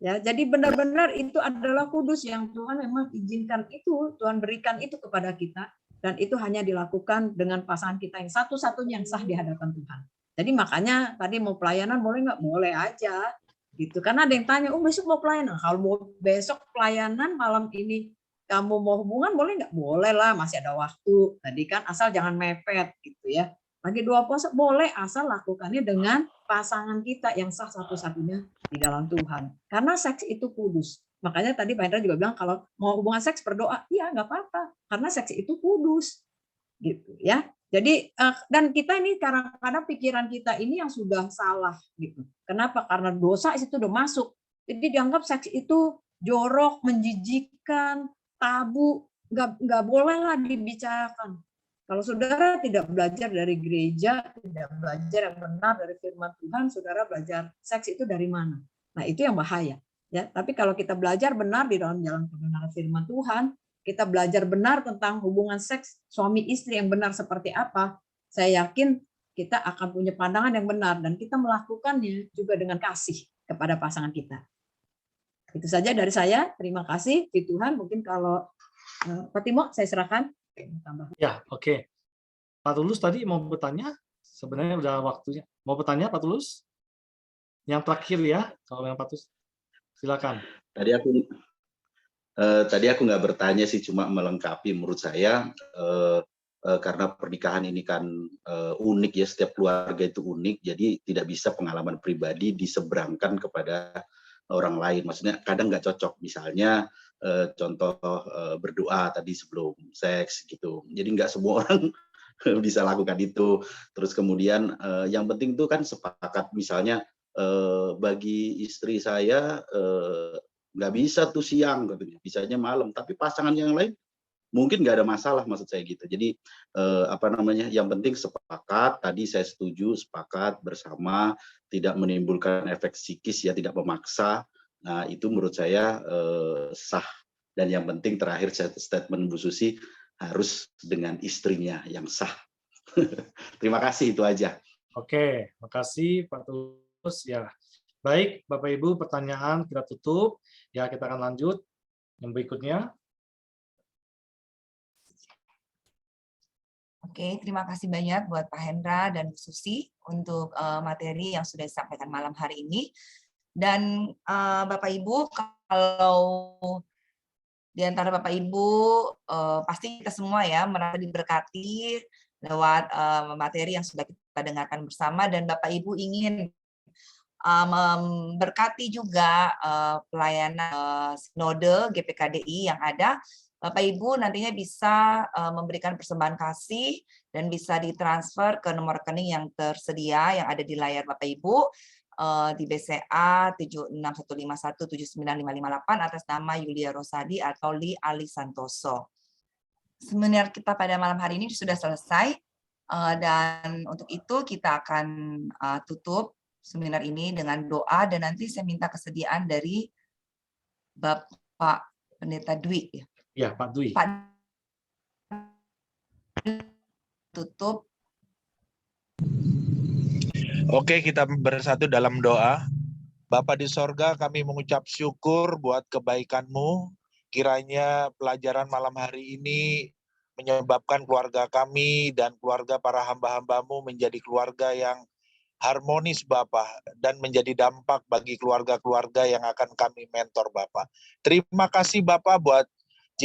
Ya, jadi benar-benar itu adalah kudus yang Tuhan memang izinkan itu, Tuhan berikan itu kepada kita, dan itu hanya dilakukan dengan pasangan kita yang satu-satunya yang sah di hadapan Tuhan. Jadi makanya tadi mau pelayanan boleh nggak? Boleh aja. Gitu. Karena ada yang tanya, besok mau pelayanan. Kalau mau besok pelayanan malam ini kamu mau hubungan boleh nggak? Boleh lah, masih ada waktu. Tadi kan asal jangan mepet gitu ya. Lagi doa puasa boleh, asal lakukannya dengan pasangan kita yang sah satu-satunya di dalam Tuhan. Karena seks itu kudus. Makanya tadi Pak Hendra juga bilang kalau mau hubungan seks berdoa, iya nggak apa-apa. Karena seks itu kudus, gitu ya. Jadi dan kita ini kadang-kadang pikiran kita ini yang sudah salah, gitu. Kenapa? Karena dosa itu udah masuk. Jadi dianggap seks itu jorok, menjijikkan, tabu, nggak boleh lah dibicarakan. Kalau saudara tidak belajar dari gereja, tidak belajar yang benar dari firman Tuhan, saudara belajar seks itu dari mana? Nah, itu yang bahaya. Ya, tapi kalau kita belajar benar di dalam jalan kebenaran firman Tuhan, kita belajar benar tentang hubungan seks suami istri yang benar seperti apa, saya yakin kita akan punya pandangan yang benar dan kita melakukannya juga dengan kasih kepada pasangan kita. Itu saja dari saya. Terima kasih. Di Tuhan, mungkin kalau Pak Timo, saya serahkan. Ya, oke. Pak Tulus tadi mau bertanya, sebenarnya udah waktunya. Mau bertanya Pak Tulus? Yang terakhir ya, kalau yang Pak Tulus. Silakan. Tadi aku nggak bertanya sih, cuma melengkapi. Menurut saya karena pernikahan ini kan unik ya, setiap keluarga itu unik, jadi tidak bisa pengalaman pribadi diseberangkan kepada orang lain. Maksudnya kadang nggak cocok. Misalnya contoh berdoa tadi sebelum seks gitu. Jadi nggak semua orang bisa lakukan itu. Terus kemudian yang penting itu kan sepakat. Misalnya bagi istri saya nggak bisa tuh siang, katanya, bisanya malam. Tapi pasangan yang lain mungkin nggak ada masalah, maksud saya gitu. Jadi yang penting sepakat. Tadi saya setuju, sepakat bersama, tidak menimbulkan efek psikis ya, tidak memaksa. Nah itu menurut saya sah. Dan yang penting terakhir statement Bu Susi harus dengan istrinya yang sah. Terima kasih, itu aja. Oke, makasih Pak Tulus. Ya, baik Bapak Ibu, pertanyaan kita tutup. Ya, kita akan lanjut yang berikutnya. Oke, terima kasih banyak buat Pak Hendra dan Bu Susi untuk materi yang sudah disampaikan malam hari ini. Dan Bapak Ibu, kalau di antara Bapak Ibu, pasti kita semua ya merasa diberkati lewat materi yang sudah kita dengarkan bersama, dan Bapak Ibu ingin memberkati juga pelayanan sinode GPKDI yang ada. Bapak Ibu nantinya bisa memberikan persembahan kasih dan bisa ditransfer ke nomor rekening yang tersedia yang ada di layar Bapak Ibu di BCA 7615179558 atas nama Yulia Rosadi atau Li Ali Santoso. Seminar kita pada malam hari ini sudah selesai dan untuk itu kita akan tutup seminar ini dengan doa, dan nanti saya minta kesediaan dari Bapak Pendeta Dwi. Ya, Pak Dwi. Pak tutup. Oke, kita bersatu dalam doa. Bapa di sorga, kami mengucap syukur buat kebaikan-Mu. Kiranya pelajaran malam hari ini menyebabkan keluarga kami dan keluarga para hamba-hamba-Mu menjadi keluarga yang harmonis Bapa, dan menjadi dampak bagi keluarga-keluarga yang akan kami mentor Bapa. Terima kasih Bapa buat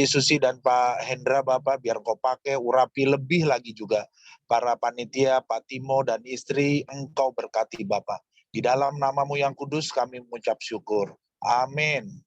Susi dan Pak Hendra Bapak, biar Kau pakai urapi lebih lagi juga para panitia, Pak Timo dan istri, Engkau berkati Bapak. Di dalam nama-Mu yang kudus kami mengucap syukur. Amin.